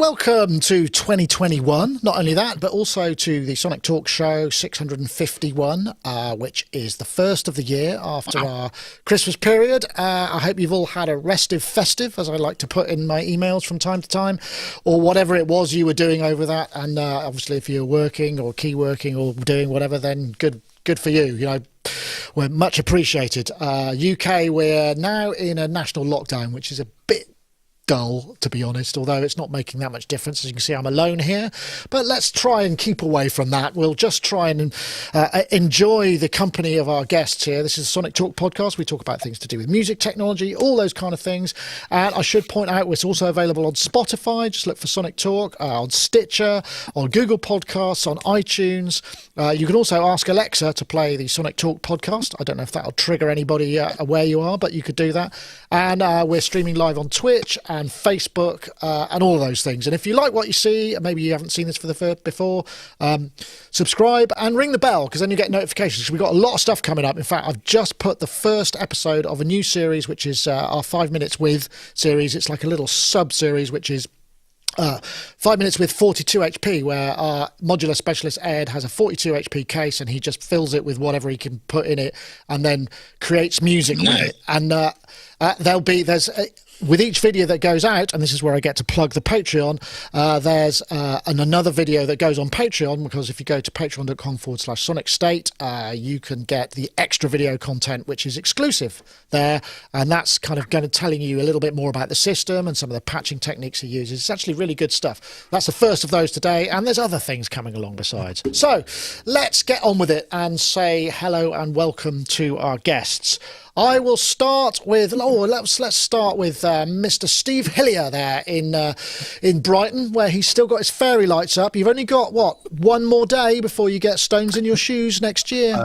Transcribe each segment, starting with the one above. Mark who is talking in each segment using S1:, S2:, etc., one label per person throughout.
S1: welcome to 2021. Not only that, but also to the Sonic Talk Show 651, which is the first of the year after our Christmas period. I hope you've all had a restive festive, as I like to put in my emails from time to time, or whatever it was you were doing over that. And obviously, if you're working or key working or doing whatever, then good for you. You know, we're much appreciated. UK, we're now in a national lockdown, which is a bit dull, to be honest, although it's not making that much difference. As you can see, I'm alone here, but let's try and keep away from that. We'll just try and enjoy the company of our guests here. This is the Sonic Talk podcast. We talk about things to do with music, technology, all those kind of things. And I should point out, it's also available on Spotify. Just look for Sonic Talk, on Stitcher, on Google Podcasts, on iTunes. You can also ask Alexa to play the Sonic Talk podcast. I don't know if that'll trigger anybody where you are, but you could do that. And we're streaming live on Twitch and Facebook and all of those things. And if you like what you see, maybe you haven't seen this before, subscribe and ring the bell, because then you get notifications. We've got a lot of stuff coming up. In fact, I've just put the first episode of a new series, which is our 5 Minutes With series. It's like a little sub-series, which is 5 minutes with 42 HP, where our modular specialist Ed has a 42 HP case and he just fills it with whatever he can put in it and then creates music with it. And with each video that goes out, and this is where I get to plug the Patreon, there's another video that goes on Patreon, because if you go to patreon.com/Sonicstate, you can get the extra video content, which is exclusive there, and that's kind of going to telling you a little bit more about the system and some of the patching techniques he uses. It's actually really good stuff. That's the first of those today, and there's other things coming along besides. So let's get on with it and say hello and welcome to our guests. I will start with let's start with Mr. Steve Hillier there in Brighton, where he's still got his fairy lights up. You've only got one more day before you get stones in your shoes next year.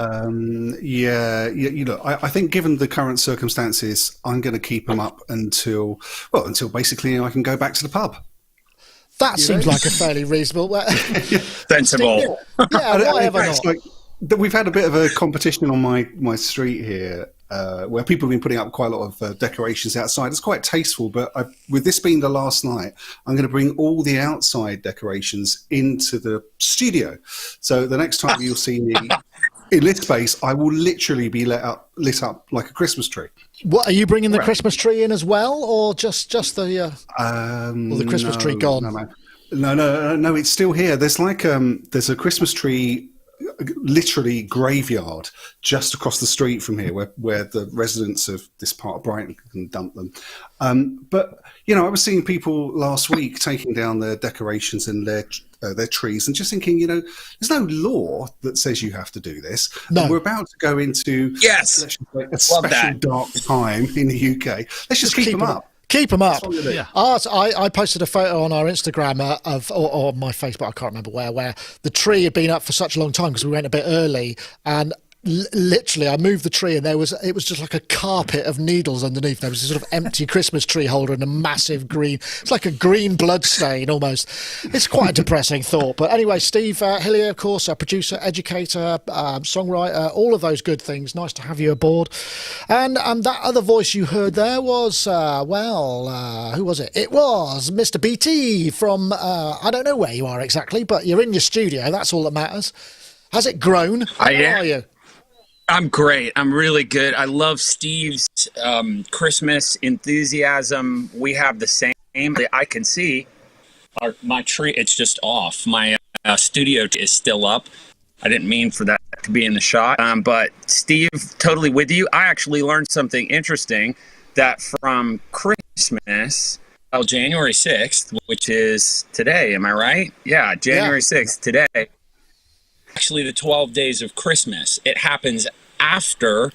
S2: You know, I think given the current circumstances, I'm going to keep them up until basically I can go back to the pub.
S1: That seems like a fairly reasonable,
S3: sensible.
S1: Yeah, whatever.
S2: We've had a bit of a competition on my street here. Where people have been putting up quite a lot of decorations outside. It's quite tasteful, but with this being the last night, I'm going to bring all the outside decorations into the studio. So the next time you'll see me in this space, I will literally be lit up like a Christmas tree.
S1: What, are you bringing the Christmas tree in as well, or just the Christmas tree gone?
S2: No, it's still here. There's there's a Christmas tree, literally graveyard, just across the street from here, where the residents of this part of Brighton can dump them. But you know, I was seeing people last week taking down their decorations and their trees, and just thinking, you know, there's no law that says you have to do this.
S1: No.
S2: And we're about to go into a special dark time in the UK. Let's just keep them up.
S1: Keep them up.
S2: Yeah.
S1: I posted a photo on our Instagram or my Facebook, I can't remember where the tree had been up for such a long time because we went a bit early, and literally I moved the tree and it was just like a carpet of needles underneath. There was a sort of empty Christmas tree holder and a massive green, it's like a green blood stain almost. It's quite a depressing thought. But anyway, Steve Hillier, of course, a producer, educator, songwriter, all of those good things. Nice to have you aboard. And that other voice you heard there was who was it? It was Mr. BT from I don't know where you are exactly, but you're in your studio. That's all that matters. Has it grown? How are you?
S3: I'm great. I'm really good. I love Steve's Christmas enthusiasm. We have the same. I can see my tree. It's just off. My studio is still up. I didn't mean for that to be in the shot. But Steve, totally with you. I actually learned something interesting, that from Christmas, January 6th, which is today. Am I right? Yeah, January 6th, today. Actually, the 12 days of Christmas. It happens after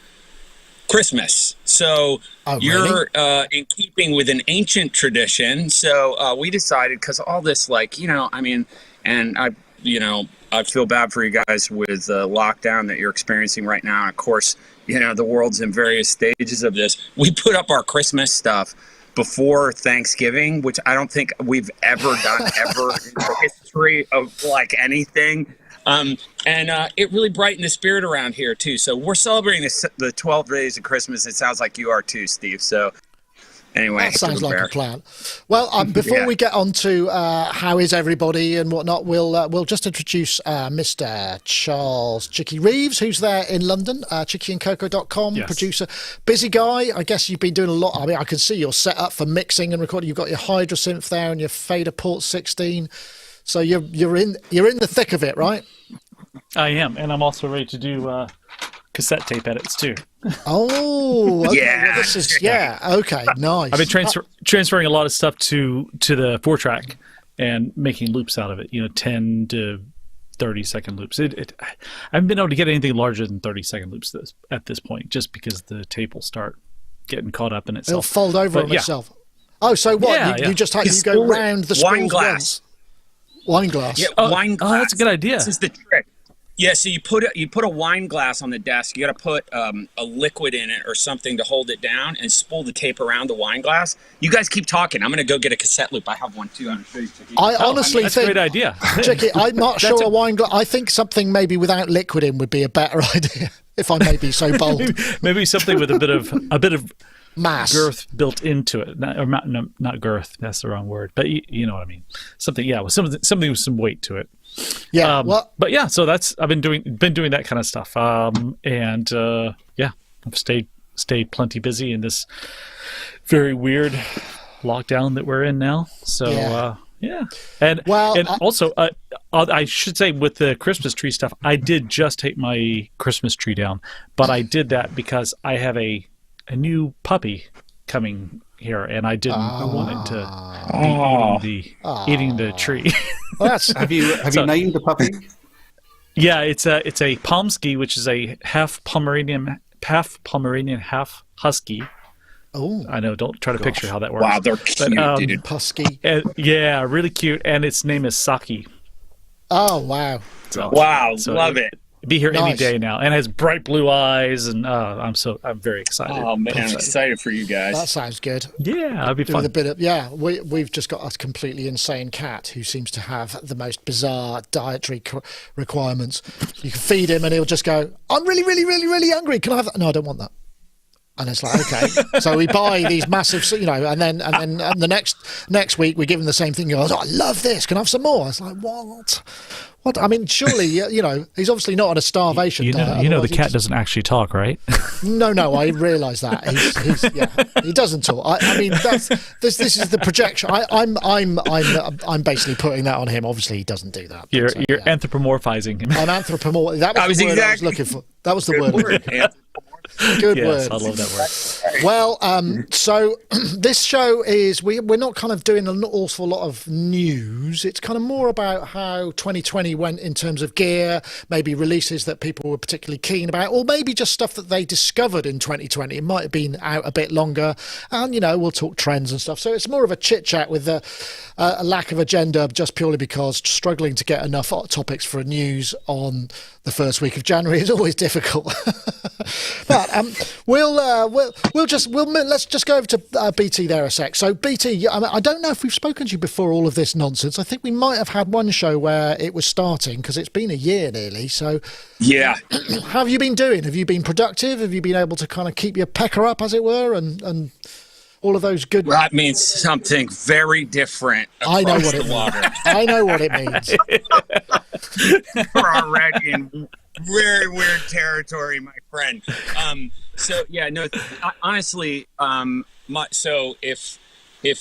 S3: Christmas. So you're in keeping with an ancient tradition. So we decided, because all this, and I feel bad for you guys with the lockdown that you're experiencing right now. And of course, the world's in various stages of this. We put up our Christmas stuff before Thanksgiving, which I don't think we've ever done ever in the history of anything. And it really brightened the spirit around here too. So we're celebrating the 12 days of Christmas. It sounds like you are too, Steve. So Anyway,
S1: that sounds like
S3: fair.
S1: a plan. Well, before
S3: Yeah.
S1: we get on to how is everybody and whatnot, we'll just introduce Mr. Charles Chicky Reeves, who's there in London, chickyandcoco.com,
S4: Yes.
S1: producer. Busy guy. I guess you've been doing a lot. I mean, I can see you're set up for mixing and recording. You've got your Hydrosynth there and your Fader Port 16. So you're in the thick of it, right?
S4: I am, and I'm also ready to do cassette tape edits too.
S1: Oh, okay.
S3: Yeah.
S1: Well, this is okay, nice.
S4: I've been transferring a lot of stuff to the 4-track and making loops out of it. 10 to 30-second loops. I haven't been able to get anything larger than 30-second loops at this point, just because the tape will start getting caught up in itself.
S1: It'll fold over on
S4: yeah.
S1: itself. Oh, so what?
S4: Yeah,
S1: you just you go
S3: spool it.
S1: round the
S3: Wine
S1: spools
S3: glass.
S1: once. Wine glass.
S3: Yeah, wine glass.
S4: Oh, that's a good idea.
S3: This is the trick. Yeah, so you put a wine glass on the desk. You got to put a liquid in it or something to hold it down, and spool the tape around the wine glass. You guys keep talking. I'm gonna go get a cassette loop. I have one too. I'm sure you
S1: I honestly
S4: That's
S1: think,
S4: a great idea.
S1: Chicky, I'm not sure a wine glass. I think something maybe without liquid in would be a better idea, if I may be so bold.
S4: Maybe something with a bit of
S1: Mass.
S4: girth built into it. Not girth. That's the wrong word. But you know what I mean. Something with some weight to it.
S1: Yeah.
S4: But yeah, so I've been doing that kind of stuff. I've stayed plenty busy in this very weird lockdown that we're in now. So
S1: Yeah.
S4: And
S1: Well,
S4: also I should say, with the Christmas tree stuff, I did just take my Christmas tree down, but I did that because I have a new puppy coming here, and I didn't want it to be eating the tree.
S1: Well, that's
S2: Have you named the puppy?
S4: Yeah, it's a Pomsky, which is a half Pomeranian, half Husky.
S1: oh,
S4: I know. Don't try to picture how that works.
S3: Wow, they're cute, dude.
S1: Pusky.
S4: Yeah, really cute, and its name is Saki.
S1: Oh, wow.
S4: So,
S3: Wow,
S4: so
S3: love it.
S4: Be here any
S1: Nice.
S4: day now, and has bright blue eyes, and I'm very excited.
S3: Oh man, I'm excited for you
S1: That
S3: guys.
S1: sounds good.
S4: Yeah, that'd be
S1: With
S4: fun.
S1: a bit of we've just got a completely insane cat who seems to have the most bizarre dietary requirements. You can feed him and he'll just go, "I'm really, really, really, really hungry. Can I have that?" "No, I don't want that." And it's like, okay. So we buy these massive, and then the next week we give him the same thing. He goes, "Oh, I love this. Can I have some more?" It's like, what? What? I mean, surely, he's obviously not on a starvation diet.
S4: You know, the
S1: otherwise he
S4: cat
S1: just-
S4: doesn't actually talk, right?
S1: No, I realise that he doesn't talk. I mean, this is the projection. I'm basically putting that on him. Obviously, he doesn't do that.
S4: You're
S1: So, yeah.
S4: anthropomorphizing him.
S1: I'm anthropomorphic. That was the word I was looking for. That was the word. I was looking for. Good
S4: Yes,
S1: word.
S4: I love that word.
S1: Well, so this show is we're not kind of doing an awful lot of news. It's kind of more about how 2020 went in terms of gear, maybe releases that people were particularly keen about, or maybe just stuff that they discovered in 2020. It might have been out a bit longer, and we'll talk trends and stuff. So it's more of a chit chat with a lack of agenda, just purely because struggling to get enough hot topics for news on the first week of January is always difficult. But let's just go over to BT there a sec. So BT, I don't know if we've spoken to you before all of this nonsense. I think we might have had one show where it was starting, because it's been a year nearly. So
S3: Yeah.
S1: how have you been doing? Have you been productive? Have you been able to kind of keep your pecker up, as it were, and all of those good?
S3: That means something very different.
S1: I know
S3: across
S1: what
S3: the
S1: it means.
S3: water.
S1: I know what it means.
S3: We're already in very weird territory, my friend. Honestly, so if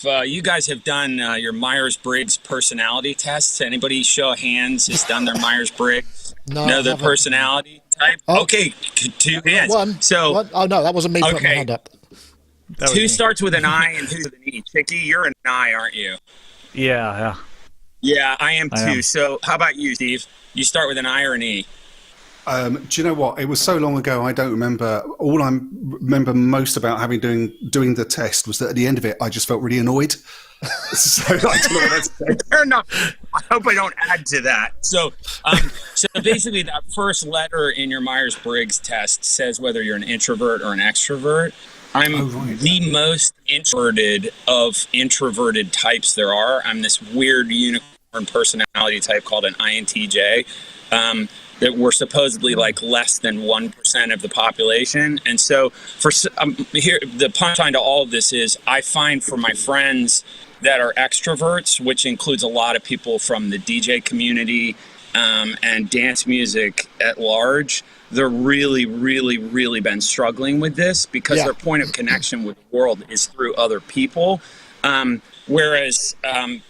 S3: you guys have done your Myers-Briggs personality tests, anybody show of hands has done their Myers-Briggs?
S1: No, I
S3: Know the
S1: haven't.
S3: personality type?
S1: Oh.
S3: Okay, 2 hands.
S1: One. Oh no, that wasn't me putting my
S3: Okay.
S1: hand up.
S4: That was
S3: Who
S4: me.
S3: starts with an I and who's with an E? Chicky, you're an I, aren't you?
S4: Yeah.
S3: Yeah, I am too.
S4: I am.
S3: So how about you, Steve? You start with an I or an E?
S2: Do you know what? It was so long ago, I don't remember. All I remember most about doing the test was that at the end of it, I just felt really annoyed. So I don't know what that's
S3: Fair enough. I hope I don't add to that. So basically, that first letter in your Myers-Briggs test says whether you're an introvert or an extrovert. I'm the most introverted of introverted types there are. I'm this weird unicorn personality type called an INTJ. that we're supposedly like less than 1% of the population. And so here, the punchline to all of this is I find for my friends that are extroverts, which includes a lot of people from the DJ community and dance music at large, they're really, really, really been struggling with this because their point of connection with the world is through other people. Whereas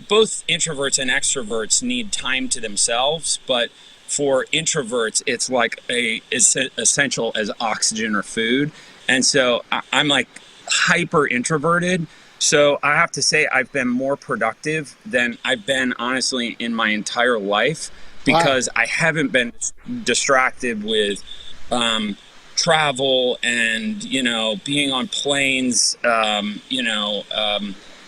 S3: both introverts and extroverts need time to themselves, but for introverts, it's like it's essential as oxygen or food. And so I'm like hyper introverted. So I have to say I've been more productive than I've been honestly in my entire life because I haven't been distracted with travel and, being on planes,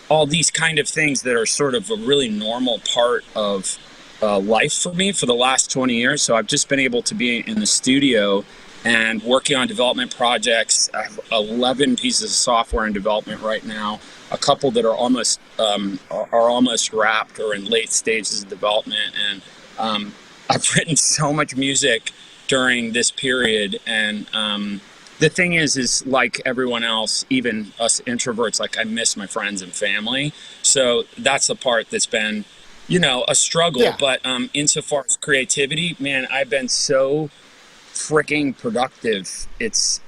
S3: all these kind of things that are sort of a really normal part of life for me for the last 20 years. So I've just been able to be in the studio and working on development projects. I have 11 pieces of software in development right now, a couple that are almost wrapped or in late stages of development. And I've written so much music during this period. And the thing is like everyone else, even us introverts, like I miss my friends and family. So that's the part that's been, a struggle. Yeah. But insofar as creativity, man, I've been so freaking productive. It's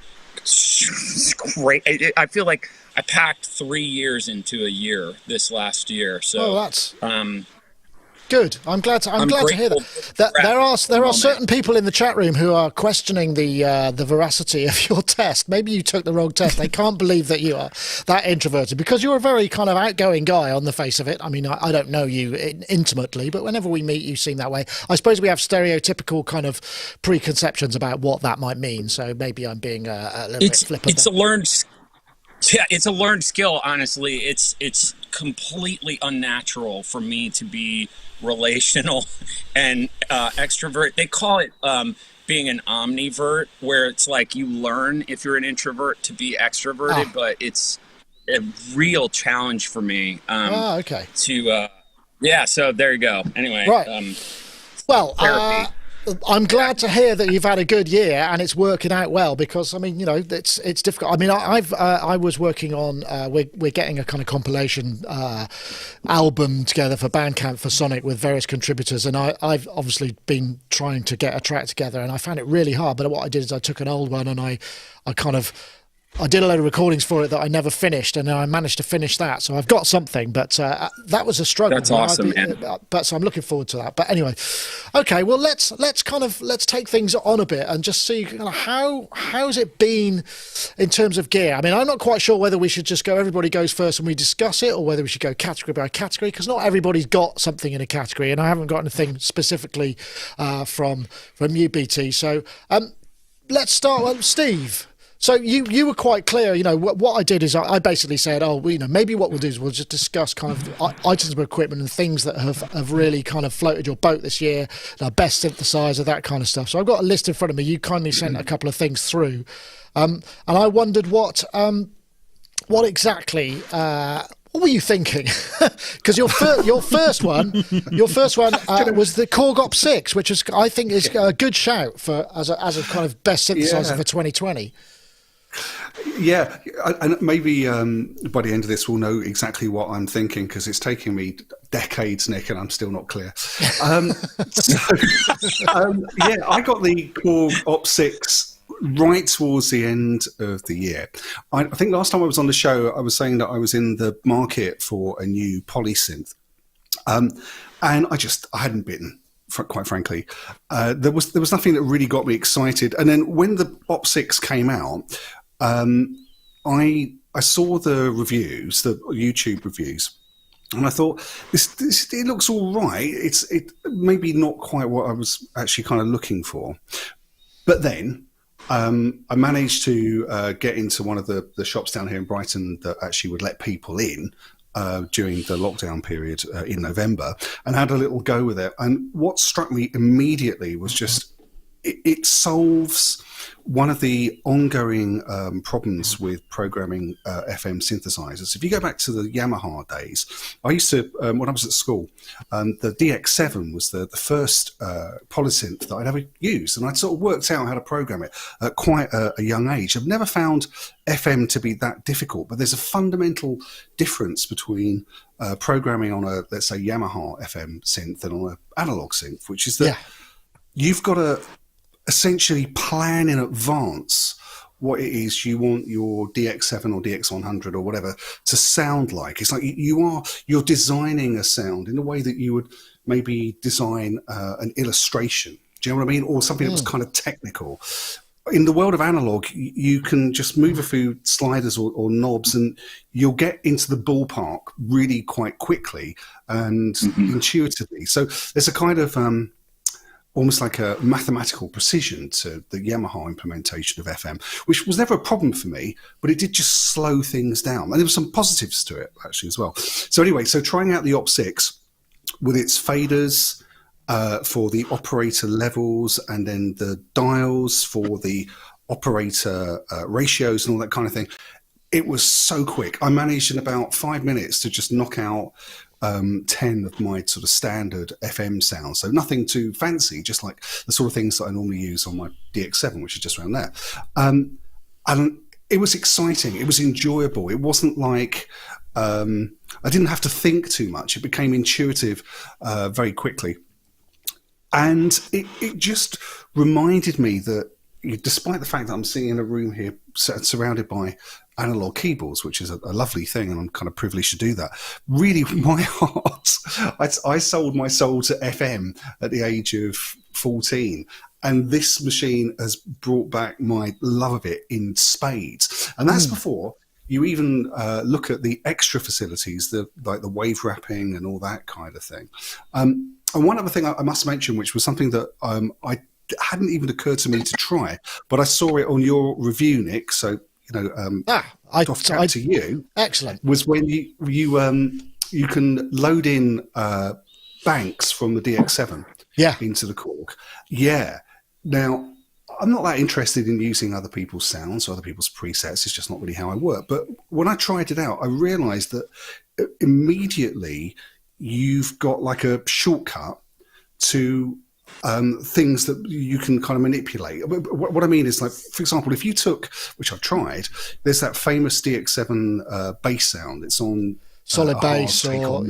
S3: great. I feel like I packed 3 years into a year this last year. So
S1: that's good. I'm glad to hear that. There are certain people in the chat room who are questioning the veracity of your test. Maybe you took the wrong test. They can't believe that you are that introverted because you're a very kind of outgoing guy on the face of it. I mean, I don't know you intimately, but whenever we meet, you seem that way. I suppose we have stereotypical kind of preconceptions about what that might mean. So maybe I'm being a little bit flippant.
S3: It's a learned skill. Honestly, it's completely unnatural for me to be relational and extrovert. They call it being an omnivert, where it's like you learn if you're an introvert to be extroverted, but it's a real challenge for me.
S1: Okay.
S3: So there you go. Anyway,
S1: right. I'm glad to hear that you've had a good year and it's working out well because I mean, it's difficult. I mean, I was working on we're getting a kind of compilation album together for Bandcamp for Sonic with various contributors, and I've obviously been trying to get a track together, and I found it really hard. But what I did is I took an old one and I did a load of recordings for it that I never finished, and I managed to finish that. So I've got something, but that was a struggle.
S3: That's awesome, man.
S1: But so I'm looking forward to that. But anyway, okay. Well, let's take things on a bit and just see how's it been in terms of gear. I mean, I'm not quite sure whether we should just go. Everybody goes first and we discuss it, or whether we should go category by category because not everybody's got something in a category, and I haven't got anything specifically from you, BT. So let's start with Steve. So you were quite clear, what I did is I basically said, maybe what we'll do is we'll just discuss kind of items of equipment and things that have really kind of floated your boat this year, the best synthesizer, that kind of stuff. So I've got a list in front of me. You kindly sent a couple of things through. And I wondered what exactly, what were you thinking? Because your first one was the Korg Op 6, which I think is a good shout as a kind of best synthesizer for 2020.
S2: Yeah, and maybe by the end of this we'll know exactly what I'm thinking because it's taken me decades, Nick, and I'm still not clear. I got the Korg Op 6 right towards the end of the year. I think last time I was on the show, I was saying that I was in the market for a new polysynth, and I hadn't bitten. Quite frankly, there was nothing that really got me excited. And then when the Op 6 came out, I saw the reviews, the YouTube reviews, and I thought it looks all right. It maybe not quite what I was actually kind of looking for, but then I managed to get into one of the shops down here in Brighton that actually would let people in during the lockdown period in November, and had a little go with it. And what struck me immediately was just it solves one of the ongoing problems with programming FM synthesizers. If you go back to the Yamaha days, I used to, when I was at school, the DX7 was the first polysynth that I'd ever used, and I'd sort of worked out how to program it at quite a young age. I've never found FM to be that difficult, but there's a fundamental difference between programming on a, let's say, Yamaha FM synth and on an analog synth, which is that you've got to essentially plan in advance what it is you want your DX7 or DX100 or whatever to sound like. It's like you're designing a sound in a way that you would maybe design an illustration. Do you know what I mean? Or something that was kind of technical. In the world of analog, you can just move a few sliders or knobs and you'll get into the ballpark really quite quickly and intuitively. So there's a kind of almost like a mathematical precision to the Yamaha implementation of FM, which was never a problem for me, but it did just slow things down. And there were some positives to it, actually, as well. So anyway, so trying out the Op6 with its faders for the operator levels and then the dials for the operator ratios and all that kind of thing, it was so quick. I managed in about 5 minutes to just knock out 10 of my sort of standard FM sounds. So nothing too fancy, just like the sort of things that I normally use on my DX7, which is just around there. And it was exciting. It was enjoyable. It wasn't like I didn't have to think too much. It became intuitive very quickly. And it just reminded me that despite the fact that I'm sitting in a room here surrounded by analog keyboards, which is a lovely thing, and I'm kind of privileged to do that. Really, my heart, I sold my soul to FM at the age of 14. And this machine has brought back my love of it in spades. And that's before you even look at the extra facilities, like the wave wrapping and all that kind of thing. And one other thing I must mention, which was something that I hadn't even occurred to me to try, but I saw it on your review, Nick. So, to you.
S1: Excellent.
S2: Was when you can load in banks from the DX7 into the Korg. Yeah. Now, I'm not that interested in using other people's sounds or other people's presets. It's just not really how I work. But when I tried it out, I realized that immediately you've got like a shortcut to things that you can kind of manipulate. What I mean is, like, for example, if you took, which I've tried, there's that famous DX7 bass sound. It's on
S1: solid bass or
S3: bass one.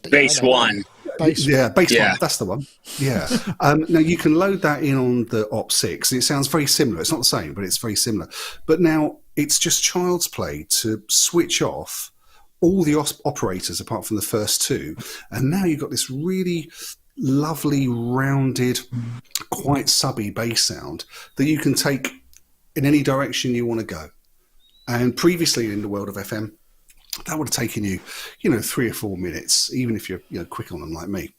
S2: Bass one. That's the one. Yeah. Now you can load that in on the Op6. It sounds very similar. It's not the same, but it's very similar. But now it's just child's play to switch off all the operators apart from the first two, and now you've got this really lovely, rounded, quite subby bass sound that you can take in any direction you want to go. And previously in the world of FM, that would have taken you, 3 or 4 minutes, even if you're quick on them like me.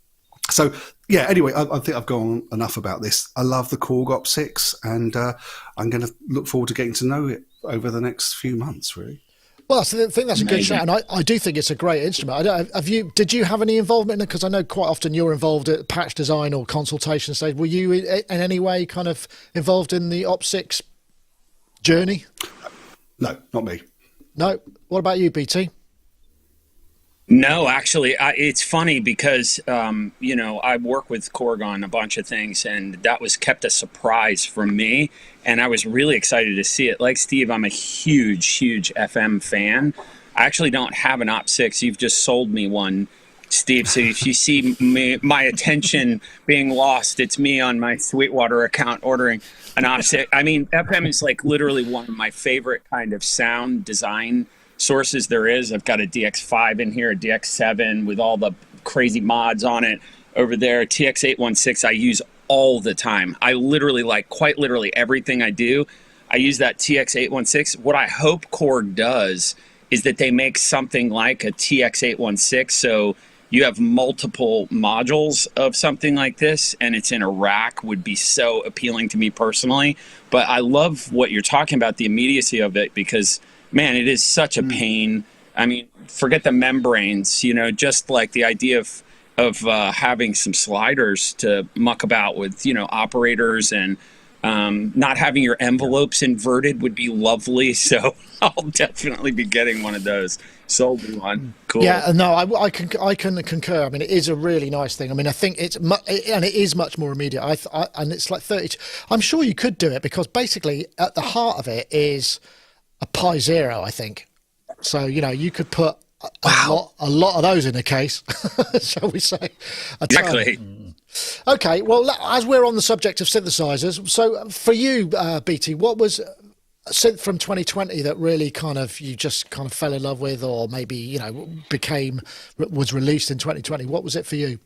S2: So yeah, anyway, I think I've gone enough about this. I love the Korg Op6, and I'm going to look forward to getting to know it over the next few months, really.
S1: Well, I think that's a good shout, and I do think it's a great instrument. Did you have any involvement in it? Because I know quite often you're involved at patch design or consultation stage. Were you in any way kind of involved in the Op6 journey?
S2: No, not me.
S1: No. What about you, BT?
S3: No, actually, it's funny because, I work with Korg on a bunch of things, and that was kept a surprise from me. And I was really excited to see it. Like Steve, I'm a huge, huge FM fan. I actually don't have an Op6. You've just sold me one, Steve. So if you see my attention being lost, it's me on my Sweetwater account ordering an Op6. I mean, FM is like literally one of my favorite kind of sound design sources there is. I've got a DX5 in here, a DX7 with all the crazy mods on it over there. TX816 I use all the time. I literally, quite literally everything I do, I use that TX816. What I hope Korg does is that they make something like a TX816 so you have multiple modules of something like this and it's in a rack would be so appealing to me personally. But I love what you're talking about, the immediacy of it, because man, it is such a pain. I mean, forget the membranes, just like the idea of having some sliders to muck about with, operators, and not having your envelopes inverted would be lovely. So I'll definitely be getting one of those. Sold me one. Cool.
S1: Yeah, no, I can concur. I mean, it is a really nice thing. I mean, I think it is much more immediate. And it's like 30. I'm sure you could do it, because basically at the heart of it is a Pi Zero, I think. So, you could put a lot of those in a case, shall we say?
S3: Exactly.
S1: Okay, well, as we're on the subject of synthesizers, so for you, BT, what was synth from 2020 that really you just fell in love with, or maybe was released in 2020? What was it for you?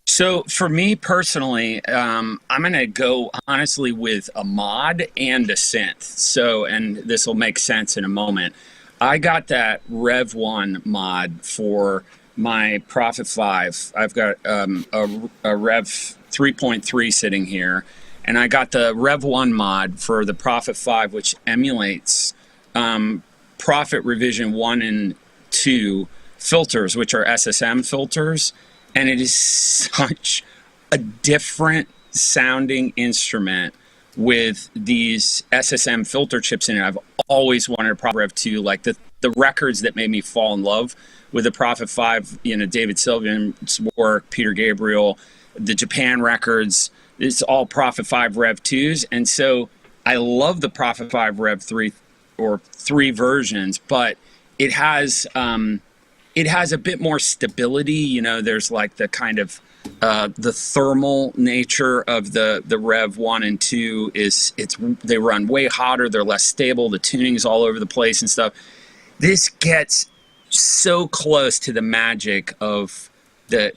S3: So for me personally, I'm going to go honestly with a mod and a synth. So, and this will make sense in a moment. I got that Rev 1 mod for my Prophet 5. I've got a Rev 3.3 sitting here, and I got the Rev 1 mod for the Prophet 5, which emulates Prophet Revision 1 and 2 filters, which are SSM filters. And it is such a different sounding instrument with these SSM filter chips in it. I've always wanted a Prophet Rev 2, like the records that made me fall in love with the Prophet 5, David Sylvian's work, Peter Gabriel, the Japan records, it's all Prophet 5 Rev 2s. And so I love the Prophet 5 Rev 3 or 3 versions, but it has a bit more stability. There's like the kind of the thermal nature of the Rev 1 and 2 they run way hotter, they're less stable, the tuning's all over the place and stuff. This gets so close to the magic of the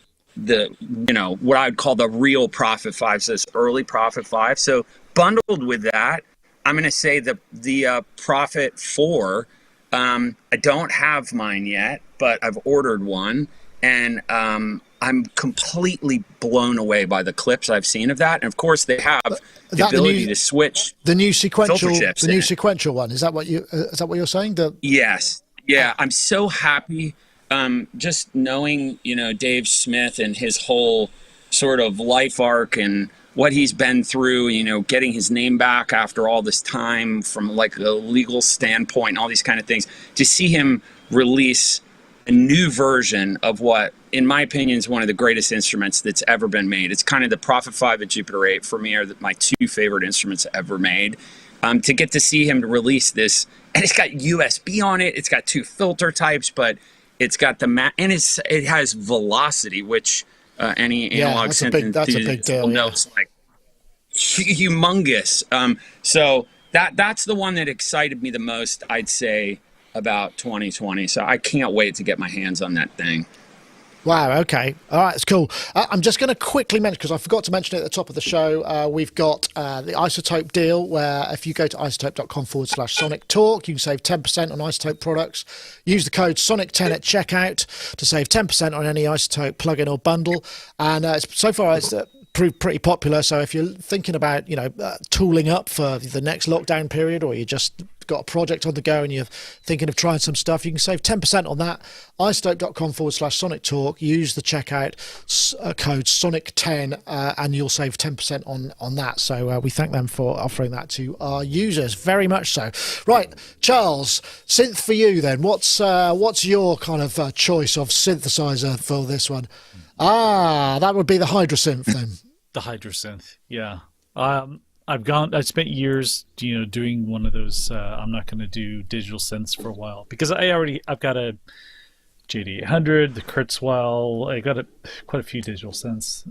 S3: what I would call the real Prophet 5, so this early Prophet 5. So bundled with that, I'm going to say the Prophet 4. I don't have mine yet, but I've ordered one, and I'm completely blown away by the clips I've seen of that. And of course, they have the ability to switch
S1: the new sequential,
S3: chips
S1: the new sequential one. Is that what you're saying?
S3: Yes, yeah. I'm so happy. Just knowing, Dave Smith and his whole sort of life arc and what he's been through, getting his name back after all this time from like a legal standpoint and all these kind of things, to see him release a new version of what, in my opinion, is one of the greatest instruments that's ever been made. It's kind of the Prophet 5 and Jupiter 8 for me are my 2 favorite instruments ever made. To get to see him release this, and it's got USB on it, it's got 2 filter types, but it's got and it has velocity, which any analog synth
S1: that's a big deal.
S3: It's like humongous. So that's the one that excited me the most, I'd say, about 2020. So I can't wait to get my hands on that thing.
S1: Wow, okay. All right, it's cool. I'm just going to quickly mention, because I forgot to mention it at the top of the show, we've got the iZotope deal, where if you go to iZotope.com/Sonic Talk, you can save 10% on iZotope products. Use the code SONIC10 at checkout to save 10% on any iZotope plugin or bundle. And so far, it's proved pretty popular. So if you're thinking about, tooling up for the next lockdown period, or you just got a project on the go and you're thinking of trying some stuff, you can save 10% on that. iZotope.com/Sonic Talk. Use the checkout code SONIC10 and you'll save 10% on that. So we thank them for offering that to our users, very much so. Right, Charles, synth for you then. What's your kind of choice of synthesizer for this one? That would be the Hydrasynth then.
S4: The Hydrasynth, yeah. I spent years, doing one of those. I'm not going to do digital synths for a while, because I've got a JD800, the Kurzweil. I got quite a few digital synths.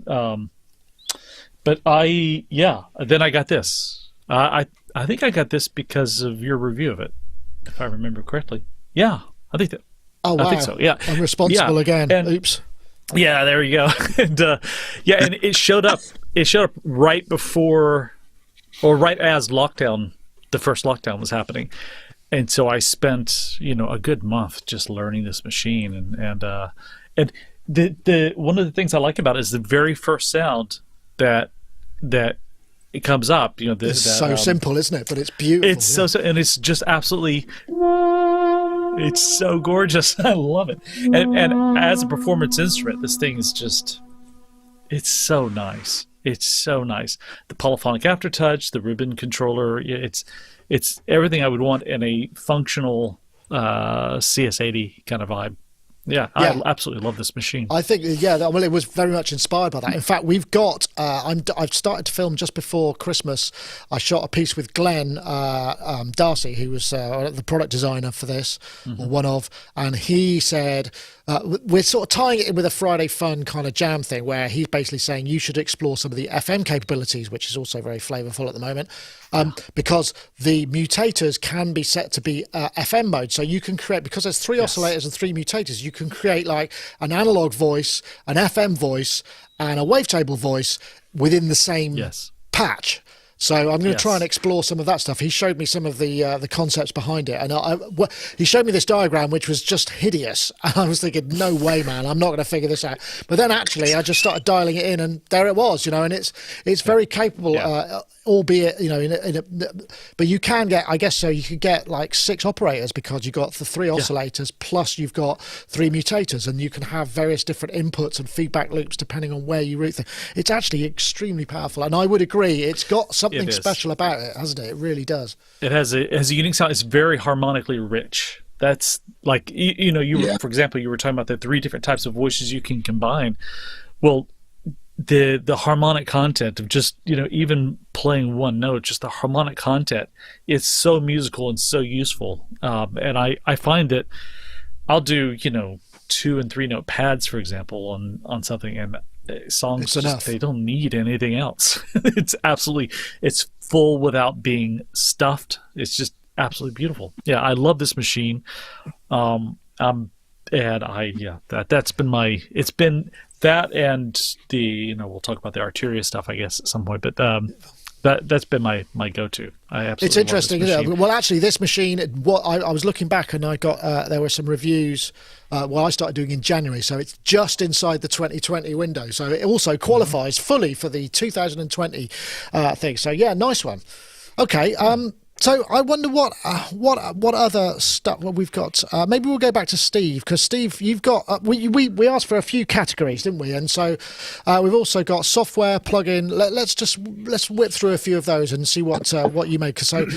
S4: But then I got this. I think I got this because of your review of it, if I remember correctly. Yeah, I think that.
S1: Oh wow!
S4: I think so. Yeah,
S1: I'm responsible again. Oops.
S4: Yeah, there you go. And and it showed up. It showed up right before, or right as the first lockdown was happening, and so I spent a good month just learning this machine, and the one of the things I like about it is the very first sound that it comes up. It's
S1: so simple, isn't it? But it's beautiful.
S4: It's and it's just absolutely. It's so gorgeous. I love it. And as a performance instrument, this thing is just, it's so nice. It's so nice. The polyphonic aftertouch, the ribbon controller, it's everything I would want in a functional CS80 kind of vibe. Yeah, I absolutely love this machine.
S1: I think, well, it was very much inspired by that. In fact, we've got, I've started to film just before Christmas. I shot a piece with Glenn Darcy, who was the product designer for this, or one of, and he said, we're sort of tying it in with a Friday Fun kind of jam thing, where he's basically saying you should explore some of the FM capabilities, which is also very flavorful at the moment, because the mutators can be set to be FM mode. So you can create, because there's 3 oscillators and 3 mutators, you can create like an analog voice, an FM voice, and a wavetable voice within the same patch. So I'm going to try and explore some of that stuff. He showed me some of the concepts behind it, and he showed me this diagram, which was just hideous. And I was thinking, no way, man, I'm not going to figure this out. But then actually, I just started dialing it in, and there it was, and it's very capable, albeit, but you can get, I guess, so you could get like 6 operators because you've got the 3 oscillators plus you've got 3 mutators, and you can have various different inputs and feedback loops depending on where you route things. It's actually extremely powerful, and I would agree, it's got something special about it, hasn't it? It really does.
S4: It has a unique sound. It's very harmonically rich. That's like, for example, you were talking about the 3 different types of voices you can combine. Well, the harmonic content of just, even playing one note, just the harmonic content is so musical and so useful. And I find that I'll do, 2 and 3 note pads, for example, on something, and songs they don't need anything else. It's full without being stuffed. It's just absolutely beautiful. Yeah, I love this machine. That's been it's been that, and the we'll talk about the Arteria stuff, I guess, at some point, but that's been my go-to. I absolutely
S1: It's interesting,
S4: love this
S1: isn't it? Well, actually, this machine, what I was looking back, and I got there were some reviews. I started doing in January, so it's just inside the 2020 window. So it also qualifies fully for the 2020 thing. So yeah, nice one. Okay. So I wonder what other stuff we've got. Maybe we'll go back to Steve, because Steve, you've got we asked for a few categories, didn't we? And so we've also got software, plugin. Let's whip through a few of those and see what you make. So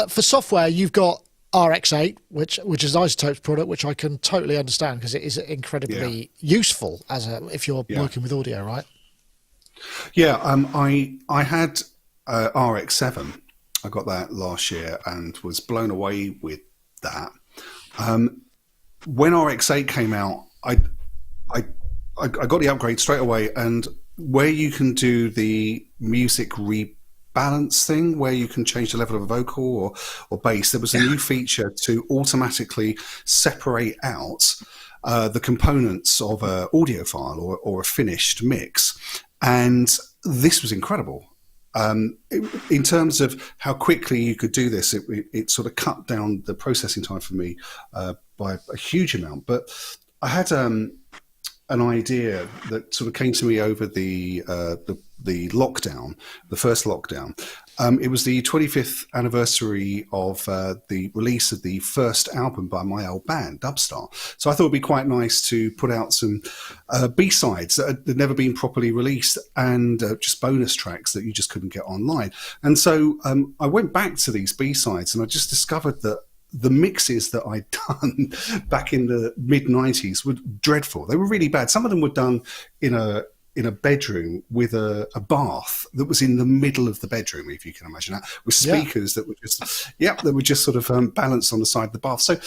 S1: for software, you've got RX8, which is iZotope's product, which I can totally understand because it is incredibly useful if you're working with audio, right?
S2: Yeah, I had RX7. I got that last year and was blown away with that. When RX8 came out, I got the upgrade straight away, and where you can do the music rebalance thing, where you can change the level of a vocal or bass, there was a new feature to automatically separate out the components of an audio file or a finished mix, and this was incredible. In terms of how quickly you could do this, it sort of cut down the processing time for me by a huge amount. But I had an idea that sort of came to me over the lockdown, the first lockdown. It was the 25th anniversary of the release of the first album by my old band, Dubstar. So I thought it'd be quite nice to put out some B-sides that had never been properly released, and just bonus tracks that you just couldn't get online. And so I went back to these B-sides, and I just discovered that the mixes that I'd done back in the mid-90s were dreadful. They were really bad. Some of them were done in a bedroom with a bath that was in the middle of the bedroom, if you can imagine that, with speakers that were just sort of balanced on the side of the bath. So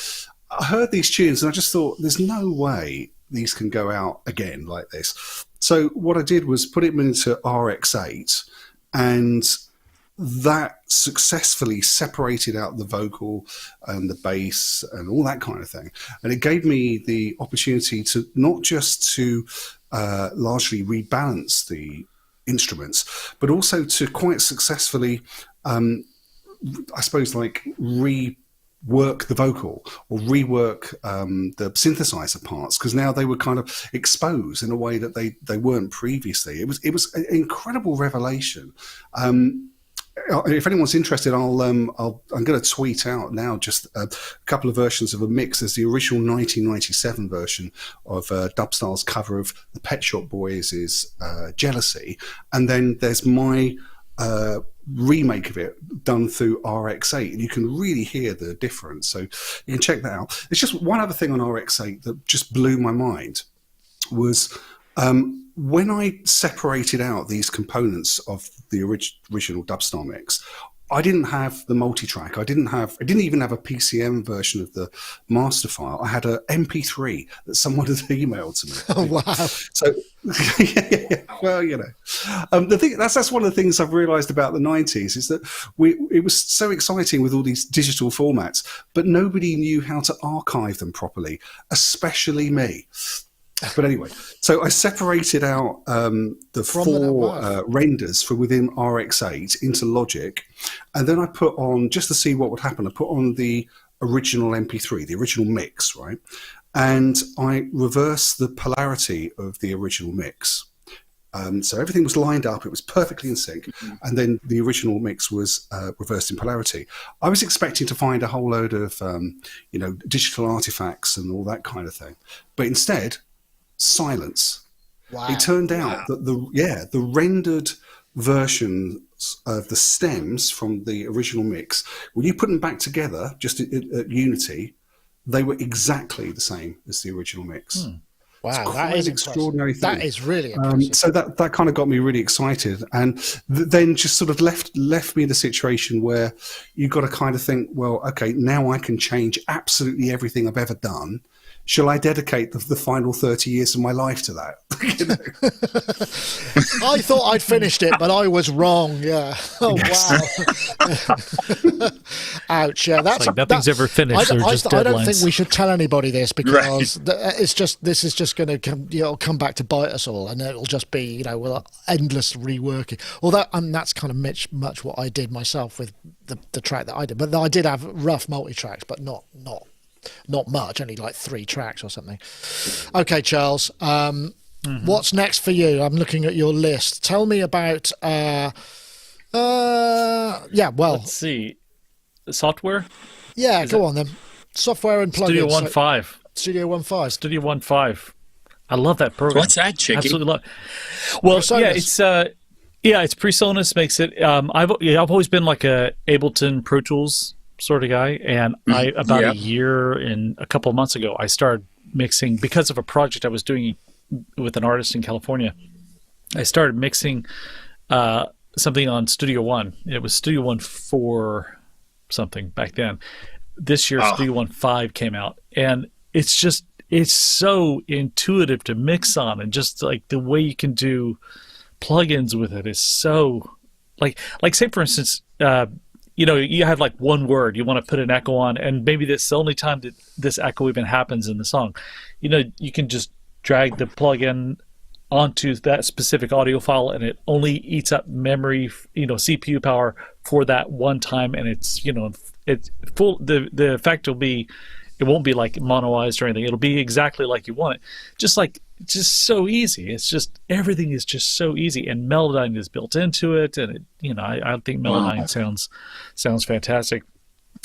S2: I heard these tunes and I just thought, there's no way these can go out again like this. So what I did was put it into RX8, and that successfully separated out the vocal and the bass and all that kind of thing. And it gave me the opportunity to not just to largely rebalance the instruments, but also to quite successfully, I suppose, like rework the vocal or rework the synthesizer parts, because now they were kind of exposed in a way that they weren't previously. It was an incredible revelation. if anyone's interested, I'm going to tweet out now just a couple of versions of a mix. There's the original 1997 version of Dubstyle's cover of the Pet Shop Boys' Jealousy, and then there's my remake of it done through RX8, and you can really hear the difference. So you can check that out. There's just one other thing on RX8 that just blew my mind was when I separated out these components of the original Dubstyle mix. I didn't have the multi-track. I didn't even have a PCM version of the master file. I had a MP3 that someone had emailed to me.
S1: Oh, wow.
S2: So, yeah, well, you know, the thing that's one of the things I've realised about the 90s is that it was so exciting with all these digital formats, but nobody knew how to archive them properly, especially me. But anyway, so I separated out the four renders from within RX8 into Logic, and then I put on, just to see what would happen, I put on the original MP3, the original mix, right? And I reversed the polarity of the original mix. So everything was lined up, it was perfectly in sync, and then the original mix was reversed in polarity. I was expecting to find a whole load of, digital artifacts and all that kind of thing. But instead, silence.
S1: Wow.
S2: It turned out that the rendered versions of the stems from the original mix, when you put them back together just at Unity, they were exactly the same as the original mix.
S1: Wow, that is
S2: extraordinary thing.
S1: That is really impressive.
S2: So that kind of got me really excited, and then just sort of left me in a situation where you've got to kind of think, well, okay, now I can change absolutely everything I've ever done. Shall I dedicate the final 30 years of my life to that?
S1: I thought I'd finished it, but I was wrong. Yeah. Oh, wow. Ouch. Yeah, that's
S4: like nothing's ever finished.
S1: I don't think we should tell anybody this because this is just going to come back to bite us all, and it'll just be endless reworking. Although that's kind of much what I did myself with the track that I did, but I did have rough multi tracks, but not much, only like 3 tracks or something. Okay, Charles, what's next for you? I'm looking at your list. Tell me about let's
S4: see, software.
S1: Go on then. Software and plugins.
S4: Studio 1.5.
S1: Studio 1.5.
S4: Studio 1.5. I love that program.
S3: What's that, Chicky?
S4: Absolutely love. Well,
S1: Presonus.
S4: It's Presonus makes it. I've always been like a Ableton Pro Tools sort of guy, and about a year and a couple of months ago I started mixing because of a project I was doing with an artist in California. I started mixing something on Studio One. It was Studio One 4 something back then. This year Studio One 5 came out, and it's so intuitive to mix on, and just like the way you can do plugins with it is so like say for instance you have like one word you want to put an echo on, and maybe that's the only time that this echo even happens in the song. You can just drag the plugin onto that specific audio file, and it only eats up memory, CPU power for that one time, and it's full. The effect will be, it won't be like monoized or anything. It'll be exactly like you want it. Just so easy. It's just, everything is just so easy, and Melodyne is built into it, and I think Melodyne sounds fantastic.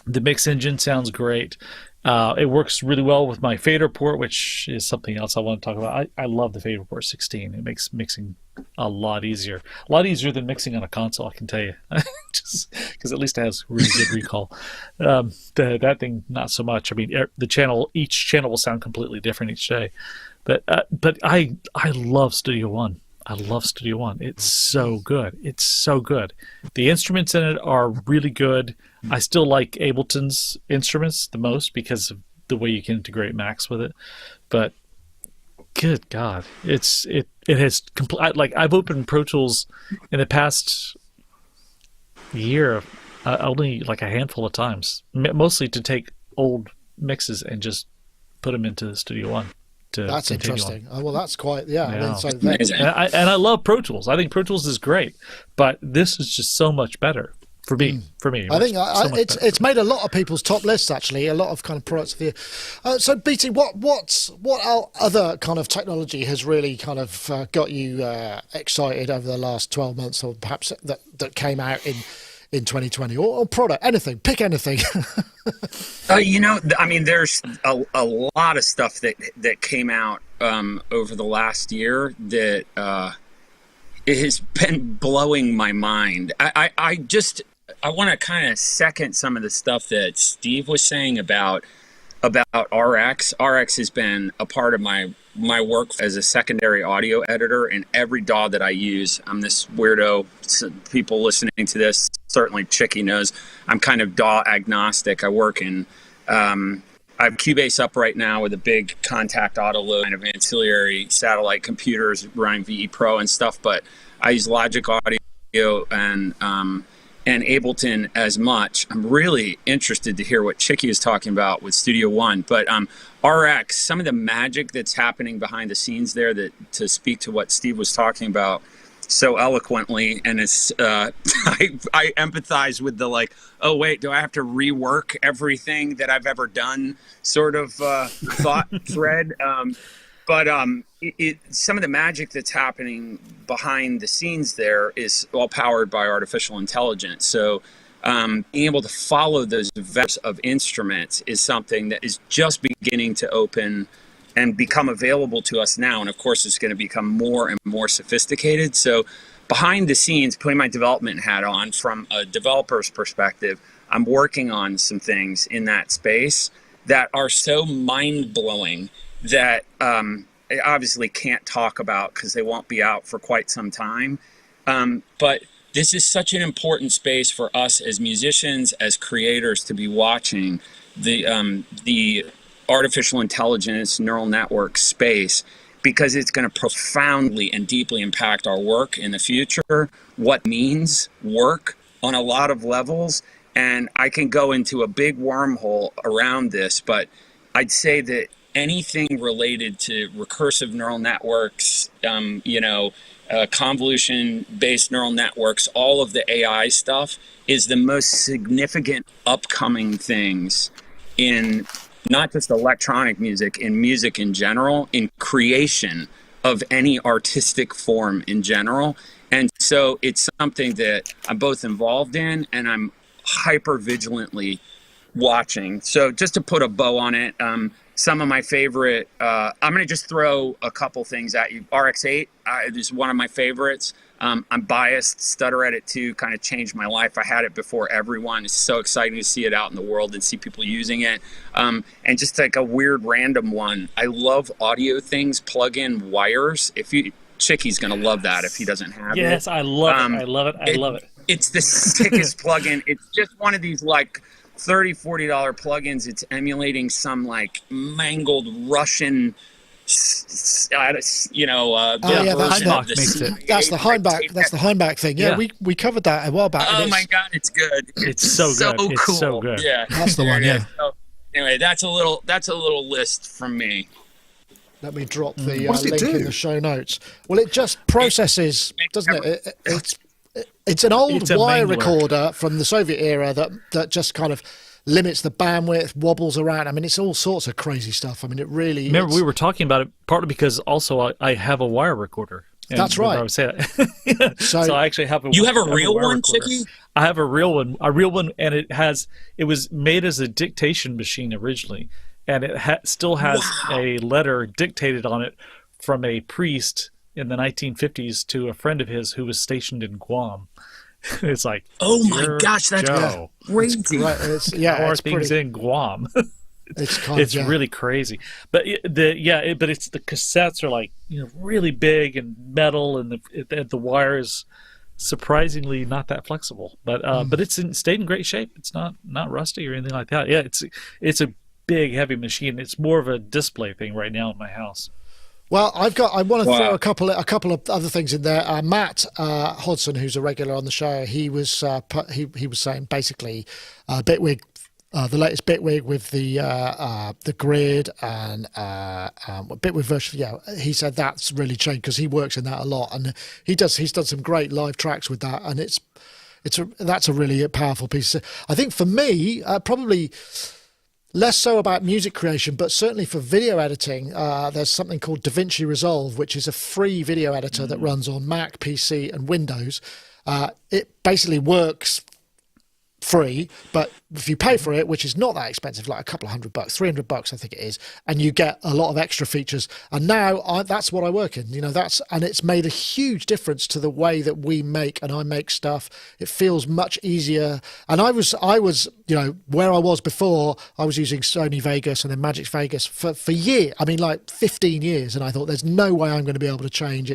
S4: The mix engine sounds great. It works really well with my fader port, which is something else I want to talk about. I love the fader port 16. It makes mixing a lot easier than mixing on a console, I can tell you. Just because at least it has really good recall. That thing, not so much. I mean, each channel will sound completely different each day. But I love Studio One. I love Studio One. It's so good. It's so good. The instruments in it are really good. I still like Ableton's instruments the most because of the way you can integrate Max with it. But good God, it has like I've opened Pro Tools in the past year only like a handful of times, mostly to take old mixes and just put them into Studio One.
S1: That's interesting. Well, that's quite
S3: Amazing.
S1: And
S4: I love Pro Tools. I think Pro Tools is great, but this is just so much better for me.
S1: I think it's made a lot of people's top lists actually. A lot of kind of products of the year. So BT, what other kind of technology has really kind of got you excited over the last 12 months, or perhaps that came out in 2020, or product, anything, pick anything.
S3: I mean, there's a lot of stuff that came out over the last year that it has been blowing my mind. I want to kind of second some of the stuff that Steve was saying about RX. RX has been a part of my work as a secondary audio editor, and every DAW that I use, I'm this weirdo. People listening to this, certainly Chicky knows, I'm kind of DAW agnostic. I work in, I have Cubase up right now with a big contact auto load kind of ancillary satellite computers running VE Pro and stuff, but I use Logic Audio and Ableton as much. I'm really interested to hear what Chicky is talking about with Studio One. But RX, some of the magic that's happening behind the scenes there, that to speak to what Steve was talking about so eloquently, and it's I empathize with the like, oh wait, do I have to rework everything that I've ever done sort of thought thread. But some of the magic that's happening behind the scenes there is all powered by artificial intelligence. So being able to follow those vectors of instruments is something that is just beginning to open and become available to us now. And of course, it's going to become more and more sophisticated. So behind the scenes, putting my development hat on from a developer's perspective, I'm working on some things in that space that are so mind-blowing that I obviously can't talk about because they won't be out for quite some time. But this is such an important space for us as musicians, as creators, to be watching the artificial intelligence neural network space, because it's going to profoundly and deeply impact our work in the future, what means work on a lot of levels. And I can go into a big wormhole around this, but I'd say that anything related to recursive neural networks, convolution-based neural networks, all of the AI stuff is the most significant upcoming things in not just electronic music, in music in general, in creation of any artistic form in general. And so it's something that I'm both involved in and I'm hyper vigilantly watching. So just to put a bow on it, some of my favorite, I'm going to just throw a couple things at you. RX-8 is one of my favorites. I'm biased. Stutter Edit 2 kind of changed my life. I had it before everyone. It's so exciting to see it out in the world and see people using it. And just like a weird random one, I love Audio Things plug-in wires. Chicky's going to love that if he doesn't have it.
S4: Yes, I love it. I love it. I love it.
S3: It's the sickest plugin. It's just one of these like $30, $40 plugins. It's emulating some like mangled Russian,
S1: That's the Heimbach. That's the Heimbach thing. Yeah, we covered that a while back.
S3: Oh my God, it's good.
S4: It's so good.
S3: Cool.
S4: It's so good.
S3: Yeah,
S1: that's the one. Yeah.
S3: So, anyway, that's a little list from me.
S1: Let me drop the link in the show notes. Well, it just processes, doesn't it? It's an old wire recorder from the Soviet era that just kind of limits the bandwidth, wobbles around. I mean, it's all sorts of crazy stuff. I mean, it really.
S4: Remember, we were talking about it partly because also I have a wire recorder.
S1: That's right.
S4: I would say that. So I actually have a.
S3: You have a real one, Chicky?
S4: I have a real one, and it was made as a dictation machine originally, and it still has a letter dictated on it from a priest in the 1950s to a friend of his who was stationed in Guam. It's like,
S3: oh my gosh, that's crazy.
S1: It's
S4: things in Guam. It's really crazy. But but it's the cassettes are like really big and metal, and the wire is surprisingly not that flexible. But but it's stayed in great shape. It's not rusty or anything like that. Yeah, it's a big heavy machine. It's more of a display thing right now in my house.
S1: Well, I want to throw a couple of other things in there. Matt Hodson, who's a regular on the show, he was saying basically Bitwig, the latest Bitwig with the grid and Bitwig version. Yeah, he said that's really changed because he works in that a lot, and he's done some great live tracks with that, and that's a really powerful piece. I think for me, probably. Less so about music creation, but certainly for video editing, there's something called Davinci Resolve, which is a free video editor that runs on Mac, PC, and Windows. It basically works free, but if you pay for it, which is not that expensive, like a couple of $100, $300 I think it is, and you get a lot of extra features. And now that's what I work in, and it's made a huge difference to the way that we make and I make stuff. It feels much easier. And I was where I was before, I was using Sony Vegas and then Magix Vegas for years. I mean, like 15 years, and I thought there's no way I'm going to be able to change.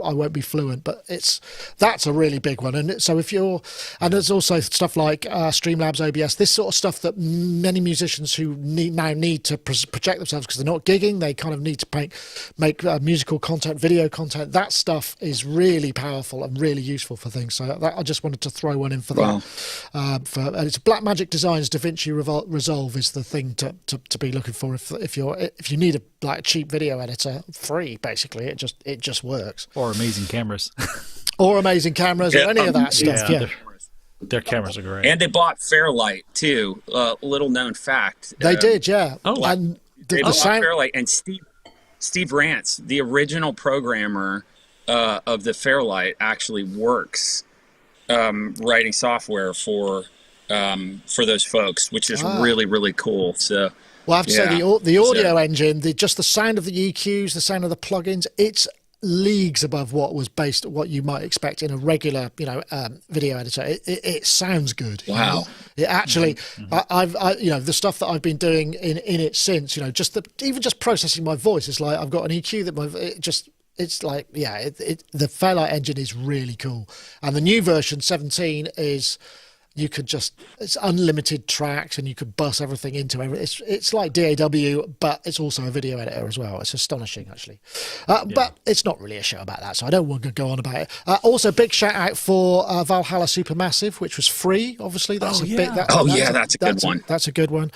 S1: I won't be fluent, but that's a really big one. And so and there's also stuff like Streamlabs, OBS, this sort of stuff that many musicians who need to project themselves because they're not gigging, they kind of need to make musical content, video content. That stuff is really powerful and really useful for things. So I just wanted to throw one in for that. And it's Blackmagic Designs Davinci Resolve is the thing to be looking for if you need a cheap video editor, free basically. It just works.
S4: Or amazing cameras.
S1: Or amazing cameras, or any of that stuff. Yeah.
S4: Their cameras are great.
S3: And they bought Fairlight too. Little known fact.
S1: They did, yeah.
S4: Oh,
S1: and
S3: they bought Fairlight. And Steve Rance, the original programmer of the Fairlight, actually works writing software for those folks, which is really, really cool. So,
S1: well, I have to say the audio engine, just the sound of the EQs, the sound of the plugins, it's leagues above what you might expect in a regular video editor. It sounds good.
S3: Wow.
S1: It actually I've the stuff that I've been doing in it since, even just processing my voice is like I've got an EQ that the Fairlight engine is really cool. And the new version 17 is it's unlimited tracks and you could bus everything into everything. It's like DAW, but it's also a video editor as well. It's astonishing, actually. But it's not really a show about that, so I don't want to go on about it. Also, big shout out for Valhalla Supermassive, which was free, obviously. That's a good one. That's a good one.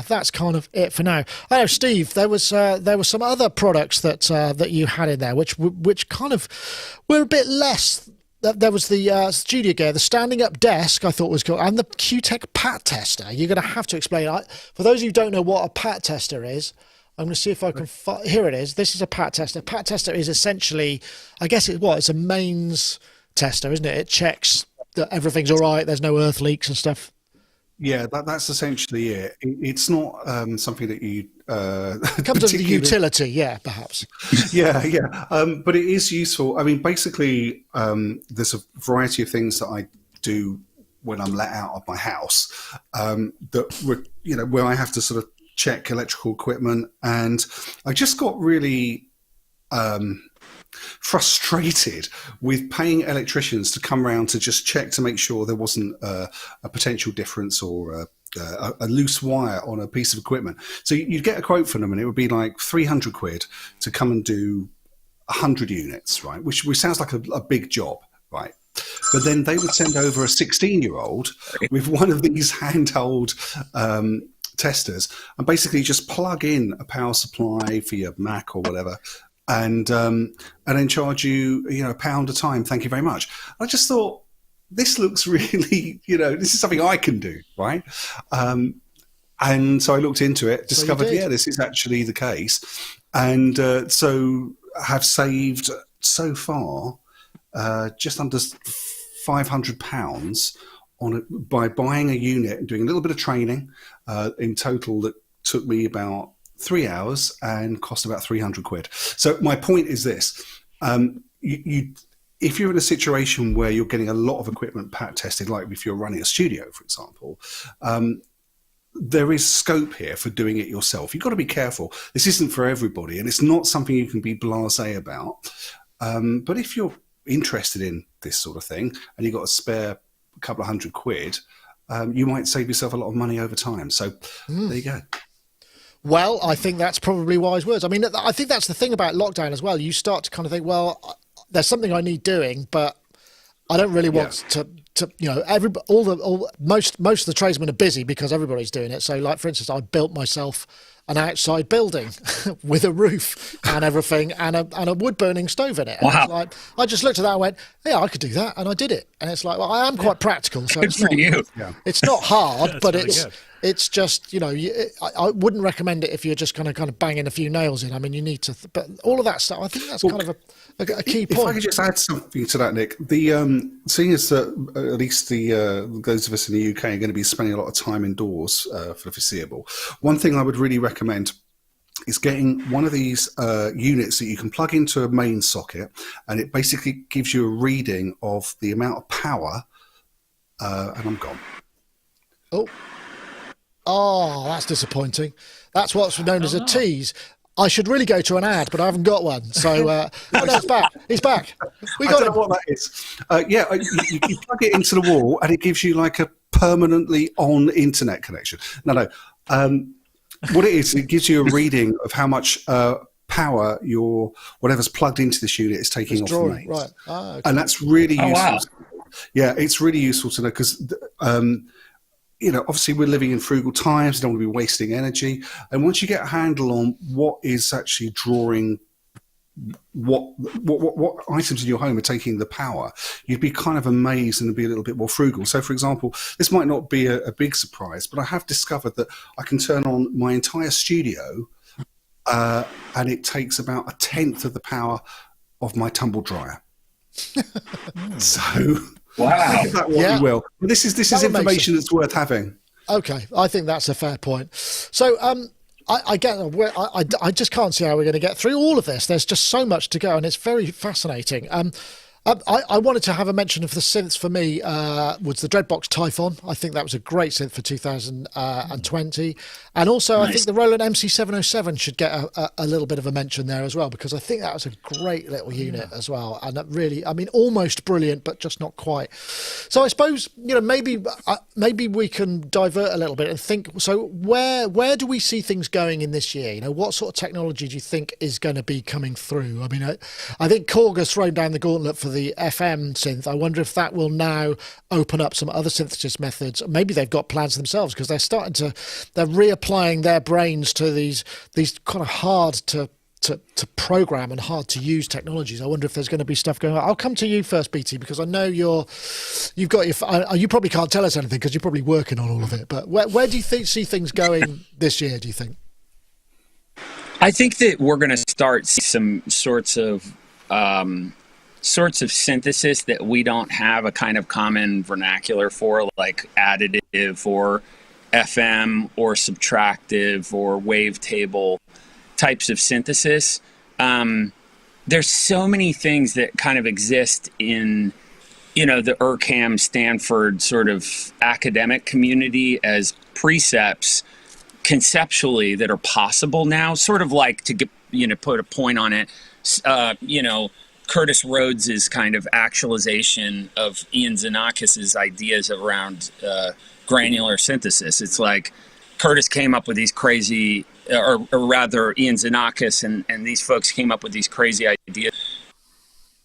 S1: That's kind of it for now. I know, Steve, there was some other products that you had in there, which kind of were a bit less. There was the studio gear, the standing up desk I thought was cool, and the Kewtek PAT tester. You're going to have to explain. For those of you who don't know what a PAT tester is, I'm going to see if I can here it is. This is a PAT tester. PAT tester is essentially, I guess it's a mains tester, isn't it? It checks that everything's all right, there's no earth leaks and stuff.
S2: Yeah, that's essentially it. It's not something that you...
S1: it comes under the utility, perhaps.
S2: But it is useful. I mean, basically, there's a variety of things that I do when I'm let out of my house where I have to sort of check electrical equipment. And I just got really... frustrated with paying electricians to come around to just check to make sure there wasn't a potential difference or a loose wire on a piece of equipment. So you'd get a quote from them and it would be like £300 to come and do 100 units, right? Which sounds like a big job, right? But then they would send over a 16-year-old with one of these handheld testers and basically just plug in a power supply for your Mac or whatever, and then charge you, £1 a time. Thank you very much. I just thought, this looks really, this is something I can do, right? And so I looked into it, discovered, this is actually the case. And so have saved so far just under £500 by buying a unit and doing a little bit of training. In total, that took me about 3 hours and cost about £300. So my point is this: if you're in a situation where you're getting a lot of equipment PAT tested, like if you're running a studio, for example, there is scope here for doing it yourself. You've got to be careful. This isn't for everybody, and it's not something you can be blasé about. But if you're interested in this sort of thing and you've got a spare couple of £100, you might save yourself a lot of money over time. So there you go.
S1: Well, I think that's probably wise words. I mean, I think that's the thing about lockdown as well. You start to kind of think, well, there's something I need doing, but I don't really want to most of the tradesmen are busy because everybody's doing it. So, like, for instance, I built myself an outside building with a roof and everything and a wood burning stove in it.
S3: Wow.
S1: And I just looked at that and went, yeah, I could do that. And I did it. And it's like, well, I am quite practical. So
S3: Good for you.
S1: It's not hard, but
S4: really
S1: it's...
S4: good.
S1: It's just, I wouldn't recommend it if you're just kind of banging a few nails in. I mean, you need to, but all of that stuff, I think that's kind of a key point.
S2: If I could just add something to that, Nick, seeing as that at least those of us in the UK are going to be spending a lot of time indoors for the foreseeable, one thing I would really recommend is getting one of these units that you can plug into a main socket, and it basically gives you a reading of the amount of power, and I'm gone.
S1: Oh, that's disappointing. That's what's known as a tease. I should really go to an ad, but I haven't got one. So, no, it's back. He's back.
S2: I don't know what that is. You plug it into the wall, and it gives you like a permanently on internet connection. No. What it is, it gives you a reading of how much power your whatever's plugged into this unit is taking off the mains.
S1: Right. Okay.
S2: And that's really useful.
S3: Wow.
S2: Yeah, it's really useful to know because, obviously we're living in frugal times. You don't want to be wasting energy. And once you get a handle on what is actually drawing, what items in your home are taking the power, you'd be kind of amazed and be a little bit more frugal. So, for example, this might not be a big surprise, but I have discovered that I can turn on my entire studio and it takes about 1/10 of the power of my tumble dryer. So,
S3: wow.
S2: Think about what you will. But this is information that's worth having.
S1: Okay, I think that's a fair point. So, I just can't see how we're going to get through all of this. There's just so much to go, and it's very fascinating. I wanted to have a mention of the synths for me was the Dreadbox Typhon. I think that was a great synth for 2020. And also, I think the Roland MC707 should get a little bit of a mention there as well, because I think that was a great little unit as well. And that really, I mean, almost brilliant, but just not quite. So I suppose, maybe we can divert a little bit and think, so where do we see things going in this year? What sort of technology do you think is going to be coming through? I mean, I think Korg has thrown down the gauntlet for the FM synth. I wonder if that will now open up some other synthesis methods. Maybe they've got plans themselves because they're reapplying their brains to these kind of hard to program and hard to use technologies. I wonder if there's going to be stuff going on. I'll come to you first, BT, because I know you probably can't tell us anything because you're probably working on all of it. But where do you see things going this year? Do you think?
S3: I think that we're going to start see some sorts of synthesis that we don't have a kind of common vernacular for, like additive or FM or subtractive or wavetable types of synthesis. There's so many things that kind of exist in, the URCAM Stanford sort of academic community as precepts conceptually that are possible now, sort of like to get, put a point on it, Curtis Rhodes's kind of actualization of Ian Xenakis's ideas around granular synthesis. It's like Curtis came up with these crazy, or rather Ian Xenakis and these folks came up with these crazy ideas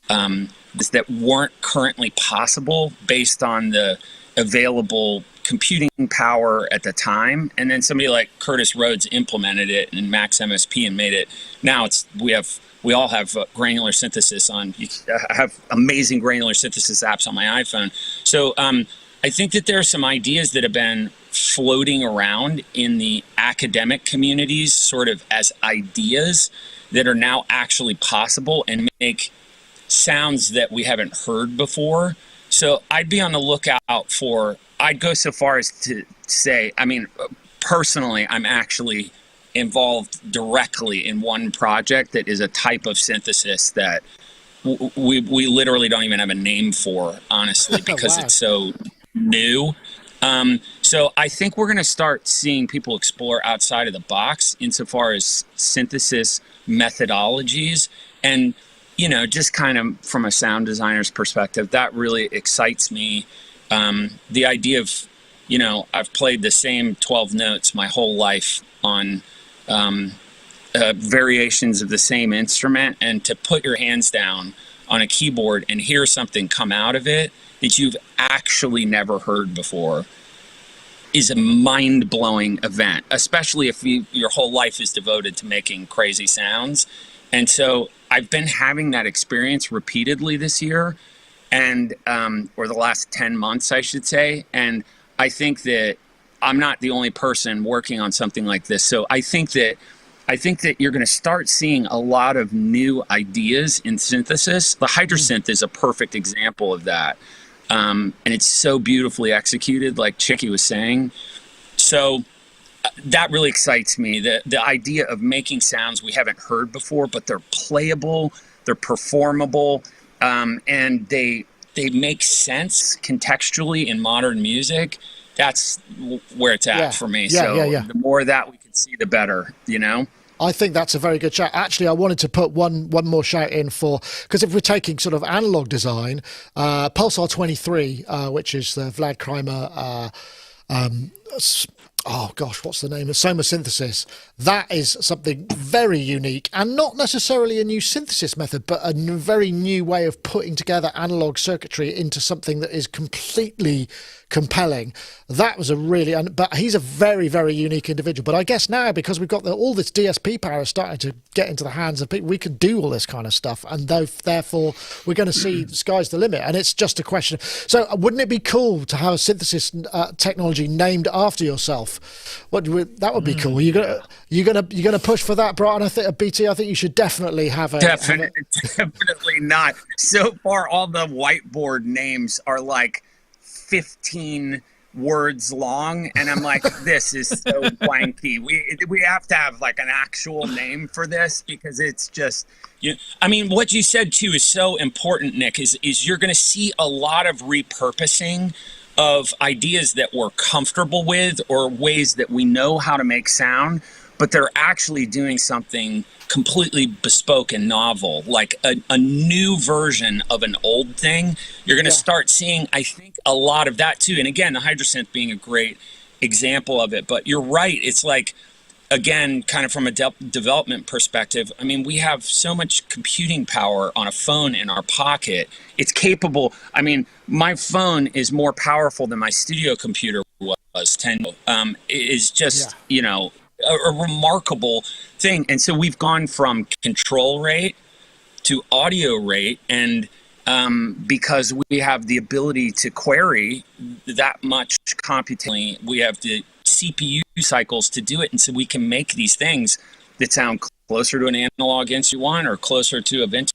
S3: that weren't currently possible based on the available computing power at the time. And then somebody like Curtis Rhodes implemented it in Max MSP and made it. Now we all have granular synthesis I have amazing granular synthesis apps on my iPhone. So I think that there are some ideas that have been floating around in the academic communities sort of as ideas that are now actually possible and make sounds that we haven't heard before. So I'd be on the lookout I'd go so far as to say, I mean, personally, I'm actually involved directly in one project that is a type of synthesis that we literally don't even have a name for, honestly, because It's so new. So I think we're going to start seeing people explore outside of the box insofar as synthesis methodologies. And, just kind of from a sound designer's perspective, that really excites me. The idea of, I've played the same 12 notes my whole life on variations of the same instrument, and to put your hands down on a keyboard and hear something come out of it that you've actually never heard before is a mind-blowing event, especially if your whole life is devoted to making crazy sounds. And so I've been having that experience repeatedly this year, and or the last 10 months, I should say. And I think that I'm not the only person working on something like this. So I think that you're going to start seeing a lot of new ideas in synthesis. The Hydrosynth is a perfect example of that. And it's so beautifully executed, like Chicky was saying. So that really excites me. The idea of making sounds we haven't heard before, but they're playable, they're performable, and they make sense contextually in modern music. That's where it's at for me. The more that we can see, the better, you know?
S1: I think that's a very good shout. Actually, I wanted to put one more shout in for, because if we're taking sort of analog design, Pulsar 23, which is the Vlad Kramer, oh gosh, what's the name? Soma synthesis. That is something very unique, and not necessarily a new synthesis method, but a very new way of putting together analog circuitry into something that is completely compelling. That was a really, but he's a very, very unique individual. But I guess now, because we've got all this DSP power starting to get into the hands of people, we can do all this kind of stuff, and therefore we're going to see the sky's the limit. And it's just a question. So wouldn't it be cool to have a synthesis technology named after yourself? That would be cool. You're gonna push for that, Brian? I think BT. I think you should definitely have a.
S3: Definitely not. So far, all the whiteboard names are like 15 words long, and I'm like, this is so blanky. We have to have like an actual name for this, because it's just, I mean, what you said too is so important, Nick, is you're going to see a lot of repurposing of ideas that we're comfortable with, or ways that we know how to make sound, but they're actually doing something completely bespoke and novel, like a new version of an old thing. You're going to start seeing, I think, a lot of that too. And again, the Hydrosynth being a great example of it. But you're right. It's like, again, kind of from a development perspective, I mean, we have so much computing power on a phone in our pocket. It's capable. I mean, my phone is more powerful than my studio computer was 10. It is just, a remarkable thing. And so we've gone from control rate to audio rate, and because we have the ability to query that much computationally, we have the CPU cycles to do it, and so we can make these things that sound closer to an analog instrument you want, or closer to a vintage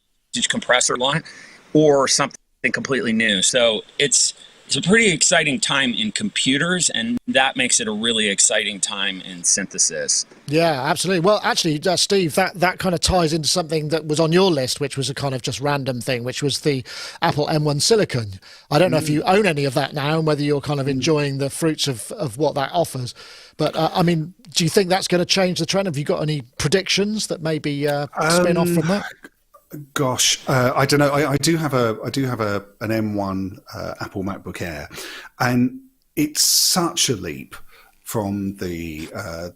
S3: compressor you want, or something completely new. So it's a pretty exciting time in computers, and that makes it a really exciting time in synthesis.
S1: Yeah, absolutely. Well, actually, Steve, that kind of ties into something that was on your list, which was a kind of just random thing, which was the Apple M1 Silicon. I don't know if you own any of that now, and whether you're kind of enjoying the fruits of what that offers. But I mean, do you think that's going to change the trend? Have you got any predictions that maybe spin off from that?
S2: Gosh, I don't know. I do have an M1 Apple MacBook Air, and it's such a leap from the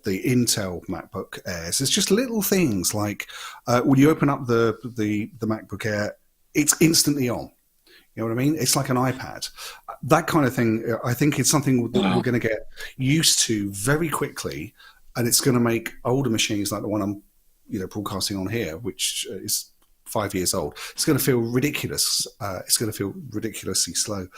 S2: Intel MacBook Airs. It's just little things like when you open up the MacBook Air, it's instantly on. You know what I mean? It's like an iPad. That kind of thing, I think it's something that we're going to get used to very quickly, and it's going to make older machines like the one I'm broadcasting on here, which is 5 years old. It's going to feel ridiculous. It's going to feel ridiculously slow.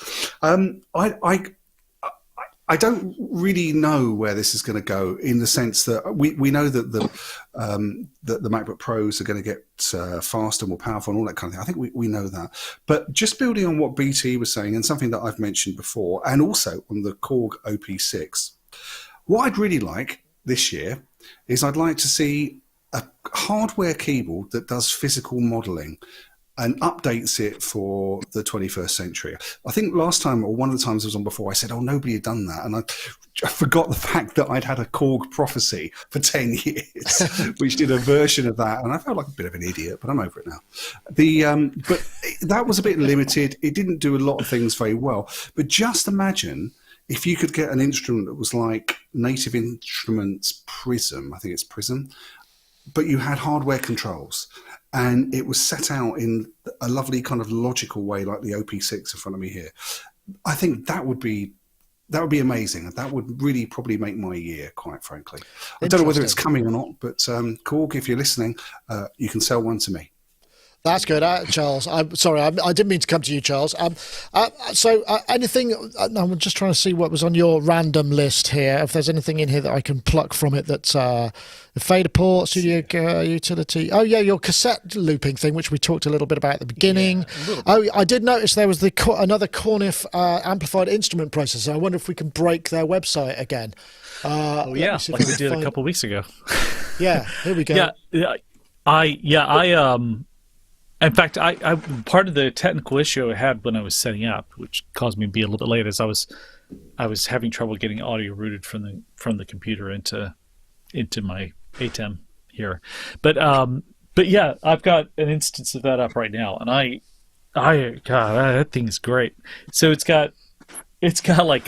S2: I don't really know where this is going to go, in the sense that we know that the MacBook Pros are going to get faster, more powerful, and all that kind of thing. I think we know that. But just building on what BT was saying, and something that I've mentioned before, and also on the Korg OP6, what I'd really like this year is I'd like to see a hardware keyboard that does physical modeling and updates it for the 21st century. I think last time, or one of the times I was on before, I said, nobody had done that. And I forgot the fact that I'd had a Korg prophecy for 10 years, which did a version of that. And I felt like a bit of an idiot, but I'm over it now. But that was a bit limited. It didn't do a lot of things very well. But just imagine if you could get an instrument that was like Native Instruments Prism, I think it's Prism, but you had hardware controls, and it was set out in a lovely kind of logical way, like the OP6 in front of me here. I think that would be amazing. That would really probably make my year, quite frankly. I don't know whether it's coming or not, but Korg, if you're listening, you can sell one to me.
S1: That's good, Charles. I'm sorry, I didn't mean to come to you, Charles. So anything? I'm just trying to see what was on your random list here. If there's anything in here that I can pluck from it, that's the fader port, studio utility. Oh yeah, your cassette looping thing, which we talked a little bit about at the beginning. I did notice there was another Korneff amplified instrument processor. I wonder if we can break their website again.
S4: Like we did a couple of weeks ago.
S1: Yeah, here we go.
S4: In fact, I part of the technical issue I had when I was setting up, which caused me to be a little bit late, is I was having trouble getting audio routed from the computer into my ATEM here. But yeah, I've got an instance of that up right now, and God, that thing is great. So it's got like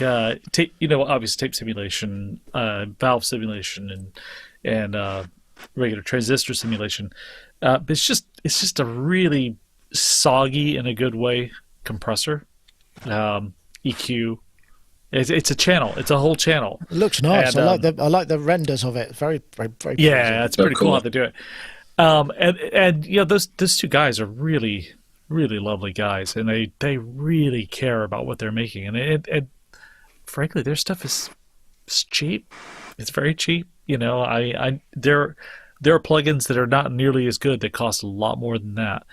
S4: tape, obvious tape simulation, valve simulation, and regular transistor simulation. But it's just a really soggy, in a good way, compressor, EQ. It's a channel. It's a whole channel.
S1: It looks nice. And, I like the renders of it. Very, very, very.
S4: Yeah, it's pretty cool how they do it. And those two guys are really, really lovely guys, and they really care about what they're making. And frankly, their stuff is cheap. It's very cheap. There are plugins that are not nearly as good that cost a lot more than that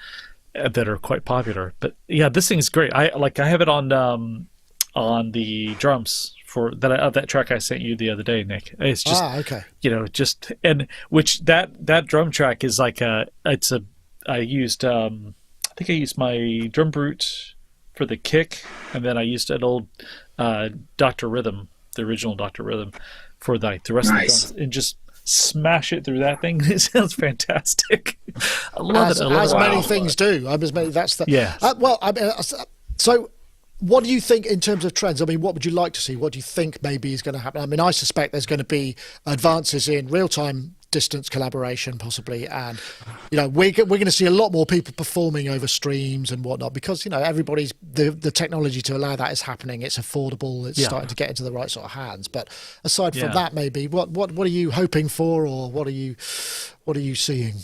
S4: are quite popular. But yeah, this thing is great. I have it on the drums of that track I sent you the other day, Nick. It's just
S1: okay.
S4: Which that drum track is like I used I think I used my drum brute for the kick, and then I used an old Dr. Rhythm, the original Dr. Rhythm, for the rest of the drums, and just smash it through that thing. It sounds fantastic. I love it.
S1: As many things do. That's the so what do you think in terms of trends? I mean, what would you like to see? What do you think maybe is going to happen? I mean, I suspect there's going to be advances in real-time distance collaboration, possibly, and we're going to see a lot more people performing over streams and whatnot, because everybody's the technology to allow that is happening. It's affordable. It's starting to get into the right sort of hands. But aside from that, maybe what are you hoping for, or what are you seeing?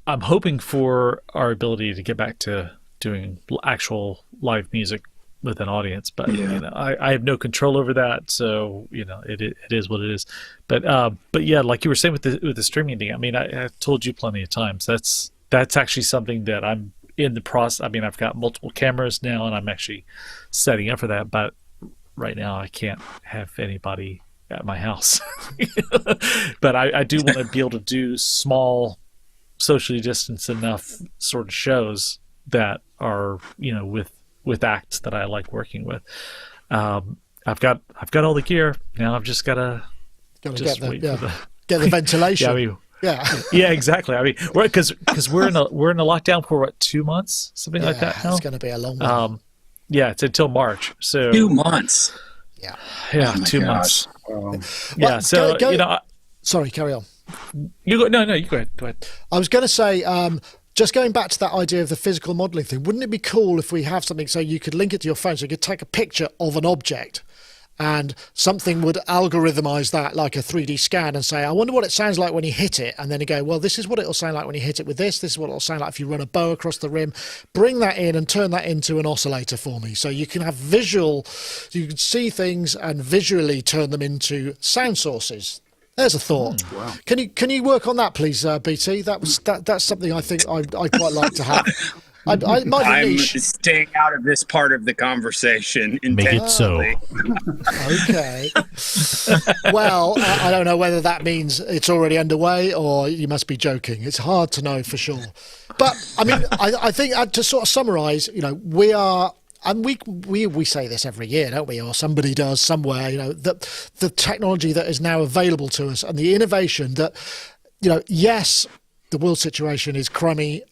S4: I'm hoping for our ability to get back to doing actual live music with an audience, but I have no control over that, so it is what it is. But yeah, like you were saying with the streaming thing, I mean, I've told you plenty of times, that's actually something that I'm in the process. I mean, I've got multiple cameras now, and I'm actually setting up for that, but right now I can't have anybody at my house. But I do want to be able to do small, socially distanced enough sort of shows that are with acts that I like working with. I've got all the gear now. I've just got to
S1: get the ventilation.
S4: Yeah, exactly. I mean, because we're in a lockdown for what, 2 months, something like that now?
S1: It's going to be a long one.
S4: Yeah, it's until March. So
S3: 2 months.
S1: Yeah.
S4: Yeah, 2 months.
S1: Sorry, carry on.
S4: You go. No, you go ahead. Go ahead.
S1: I was going to say, just going back to that idea of the physical modeling thing, wouldn't it be cool if we have something so you could link it to your phone, so you could take a picture of an object and something would algorithmize that like a 3D scan and say, I wonder what it sounds like when you hit it. And then you go, well, this is what it'll sound like when you hit it with this. This is what it'll sound like if you run a bow across the rim. Bring that in and turn that into an oscillator for me. So you can have you can see things and visually turn them into sound sources. There's a thought.
S2: Wow.
S1: Can you work on that, please, BT? That's something I think I'd quite like to have.
S3: I'm staying out of this part of the conversation.
S4: Make it so.
S1: Okay. Well, I don't know whether that means it's already underway or you must be joking. It's hard to know for sure. But I mean, I think to sort of summarise, we are. And we say this every year, don't we? Or somebody does somewhere, that the technology that is now available to us and the innovation that, yes, the world situation is crummy,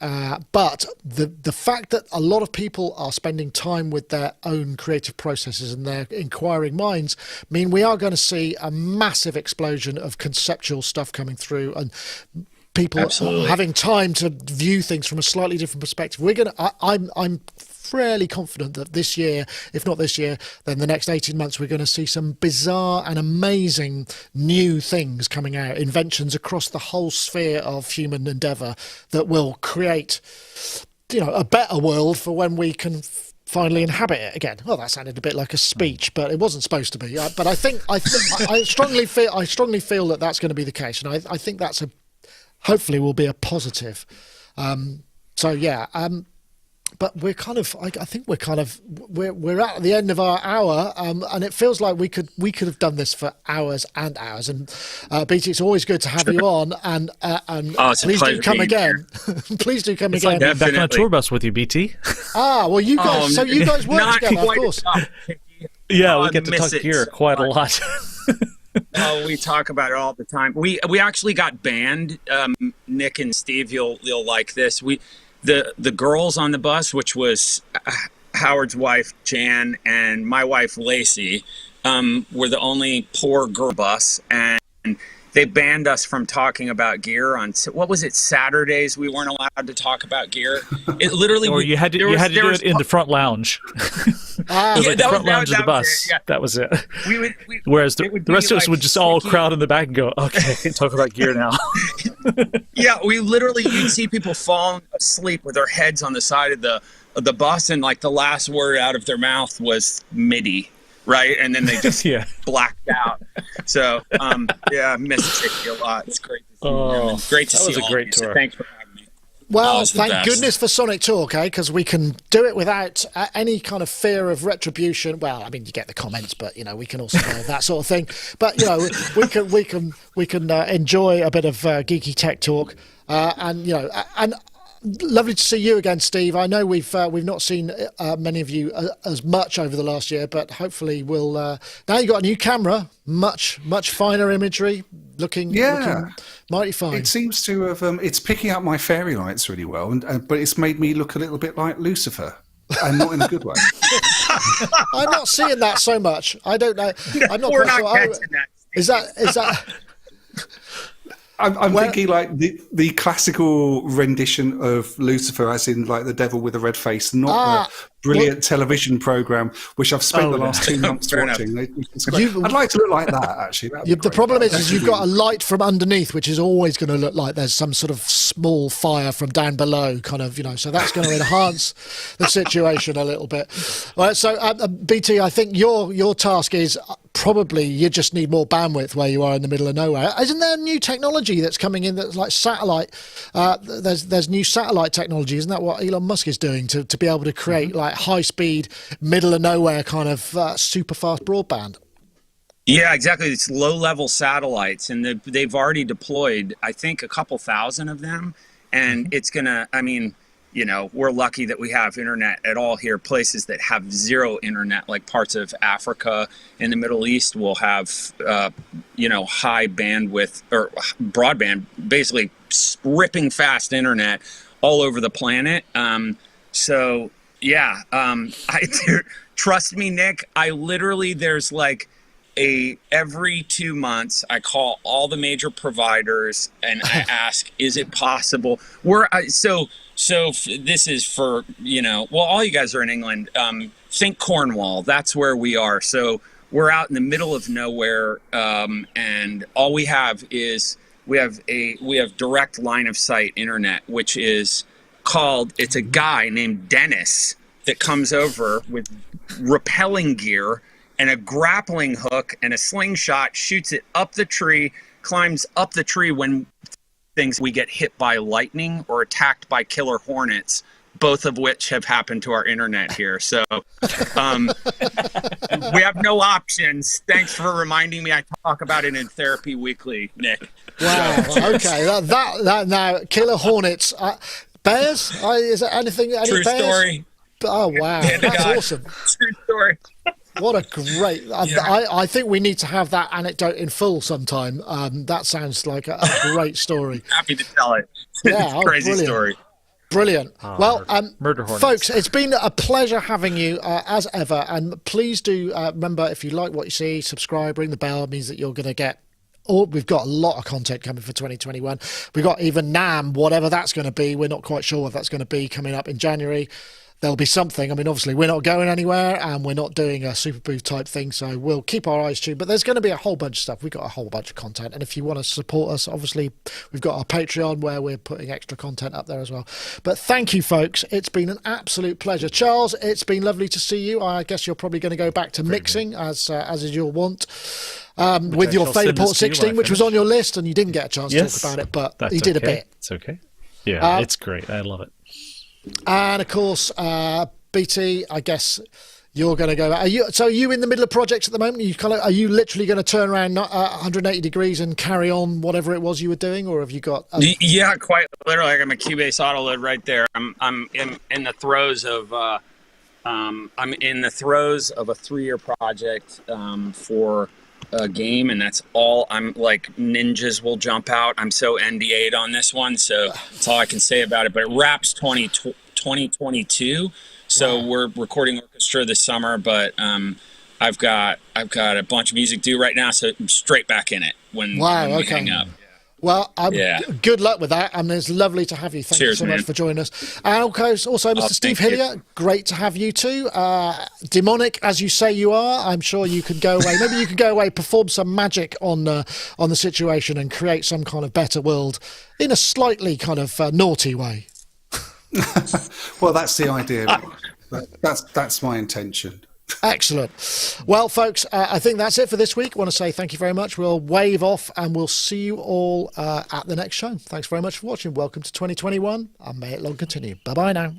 S1: but the fact that a lot of people are spending time with their own creative processes and their inquiring minds mean we are going to see a massive explosion of conceptual stuff coming through, and people having time to view things from a slightly different perspective. I'm fairly confident that this year, if not this year, then the next 18 months, we're going to see some bizarre and amazing new things coming out, inventions across the whole sphere of human endeavour that will create, a better world for when we can finally inhabit it again. Well, that sounded a bit like a speech, but it wasn't supposed to be. But I strongly feel that that's going to be the case, and I think that's hopefully will be a positive. But we're kind of, I think we're at the end of our hour, and it feels like we could have done this for hours and hours. And BT, it's always good to have you on, and please do come again. Please do come again.
S4: Like back on a tour bus with you, BT.
S1: Well, you guys, so you guys work together, of course.
S4: Yeah, we get to talk gear quite a lot.
S3: We talk about it all the time. We actually got banned. Nick and Steve, you'll like this. The girls on the bus, which was Howard's wife Jan and my wife Lacey, were the only poor girl bus, and they banned us from talking about gear on what was it, Saturdays. We weren't allowed to talk about gear. It literally,
S4: or you had to do it in the front lounge. The front lounge of the bus. That was it. Whereas the rest of us would just all crowd in the back and go, okay, I can talk about gear now.
S3: Yeah, you'd see people falling asleep with their heads on the side of the bus, and like the last word out of their mouth was MIDI, right? And then they just blacked out. So, I miss Chicky a lot. It's great to see you. Great to see you. That was a great tour. So thanks for having me.
S1: Well, thank goodness for Sonic Talk, because we can do it without any kind of fear of retribution. Well, I mean, you get the comments, but we can also that sort of thing. But we can enjoy a bit of geeky tech talk, and lovely to see you again, Steve. I know we've not seen many of you as much over the last year, but hopefully we'll. Now you've got a new camera, much finer imagery, looking mighty fine.
S2: It seems to have. It's picking up my fairy lights really well, but it's made me look a little bit like Lucifer, and not in a good way.
S1: I'm not seeing that so much. I don't know. I'm not.
S3: We're not catching that.
S1: Is that?
S2: I'm thinking like the classical rendition of Lucifer, as in like the devil with a red face, not the brilliant television program which I've spent the last 2 months watching. I'd like to look like that, actually.
S1: The problem is you've got a light from underneath, which is always going to look like there's some sort of small fire from down below, kind of, so that's going to enhance the situation a little bit. All right, so BT, I think your task is probably you just need more bandwidth where you are in the middle of nowhere. Isn't there new technology that's coming in that's like satellite? There's new satellite technology. Isn't that what Elon Musk is doing to be able to create like high speed, middle of nowhere kind of super fast broadband?
S3: Yeah, exactly. It's low level satellites, and they've already deployed, I think, a couple thousand of them. And it's going to, we're lucky that we have internet at all here. Places that have zero internet, like parts of Africa and the Middle East, will have, high bandwidth or broadband, basically ripping fast internet all over the planet. Trust me, Nick, I literally, there's like every 2 months, I call all the major providers and I ask, is it possible? So this is for, all you guys are in England. Think Cornwall. That's where we are. So we're out in the middle of nowhere, and all we have is we have direct line of sight internet, which is it's a guy named Dennis that comes over with rappelling gear and a grappling hook and a slingshot, shoots it up the tree, climbs up the tree when we get hit by lightning or attacked by killer hornets, both of which have happened to our internet here. So we have no options. Thanks for reminding me. I talk about it in Therapy Weekly, Nick.
S1: Wow. Okay. That now killer hornets. Bears? Is there anything?
S3: True
S1: bears?
S3: Story.
S1: Oh wow, that's awesome.
S3: True story.
S1: What a great! I think we need to have that anecdote in full sometime. That sounds like a great story.
S3: Happy to tell it.
S1: Yeah,
S3: crazy
S1: brilliant.
S3: Story.
S1: Brilliant. Well,
S4: murder hornets.
S1: Folks, it's been a pleasure having you as ever. And please do remember, if you like what you see, subscribe, ring the bell. It means that you're going to get. We've got a lot of content coming for 2021. We've got even NAMM, whatever that's going to be. We're not quite sure what that's going to be coming up in January. there'll be something. I mean, obviously, we're not going anywhere and we're not doing a super booth type thing, so we'll keep our eyes tuned. But there's going to be a whole bunch of stuff. We've got a whole bunch of content. And if you want to support us, obviously, we've got our Patreon where we're putting extra content up there as well. But thank you, folks. It's been an absolute pleasure. Charles, it's been lovely to see you. I guess you're probably going to go back to mixing as is your want. With your Fader Port 16, which was on your list, and you didn't get a chance to talk about it, but you did a bit.
S4: It's okay. Yeah, it's great. I love it.
S1: And of course, BT, I guess you're going to go. Are you in the middle of projects at the moment? Are you literally going to turn around 180 degrees and carry on whatever it was you were doing, or have you got?
S3: Yeah, quite literally. I got my Cubase auto load right there. I'm in the throes of a 3-year project for a game, and that's all. I'm like, ninjas will jump out. I'm so NDA'd on this one, so that's all I can say about it. But it wraps 2022, so we're recording orchestra this summer. But I've got a bunch of music due right now, so I'm straight back in it when we hang up.
S1: Well, good luck with that. And it's lovely to have you. Thank you so much for joining us. And also, Mr. Steve Hillier, great to have you too. Demonic, as you say you are, I'm sure you could go away. Maybe you could go away, perform some magic on the situation and create some kind of better world in a slightly kind of naughty way.
S2: Well, that's the idea. That's my intention.
S1: Excellent. Well, folks, I think that's it for this week. I want to say thank you very much. We'll wave off and we'll see you all at the next show. Thanks very much for watching. Welcome to 2021 and may it long continue. Bye-bye now.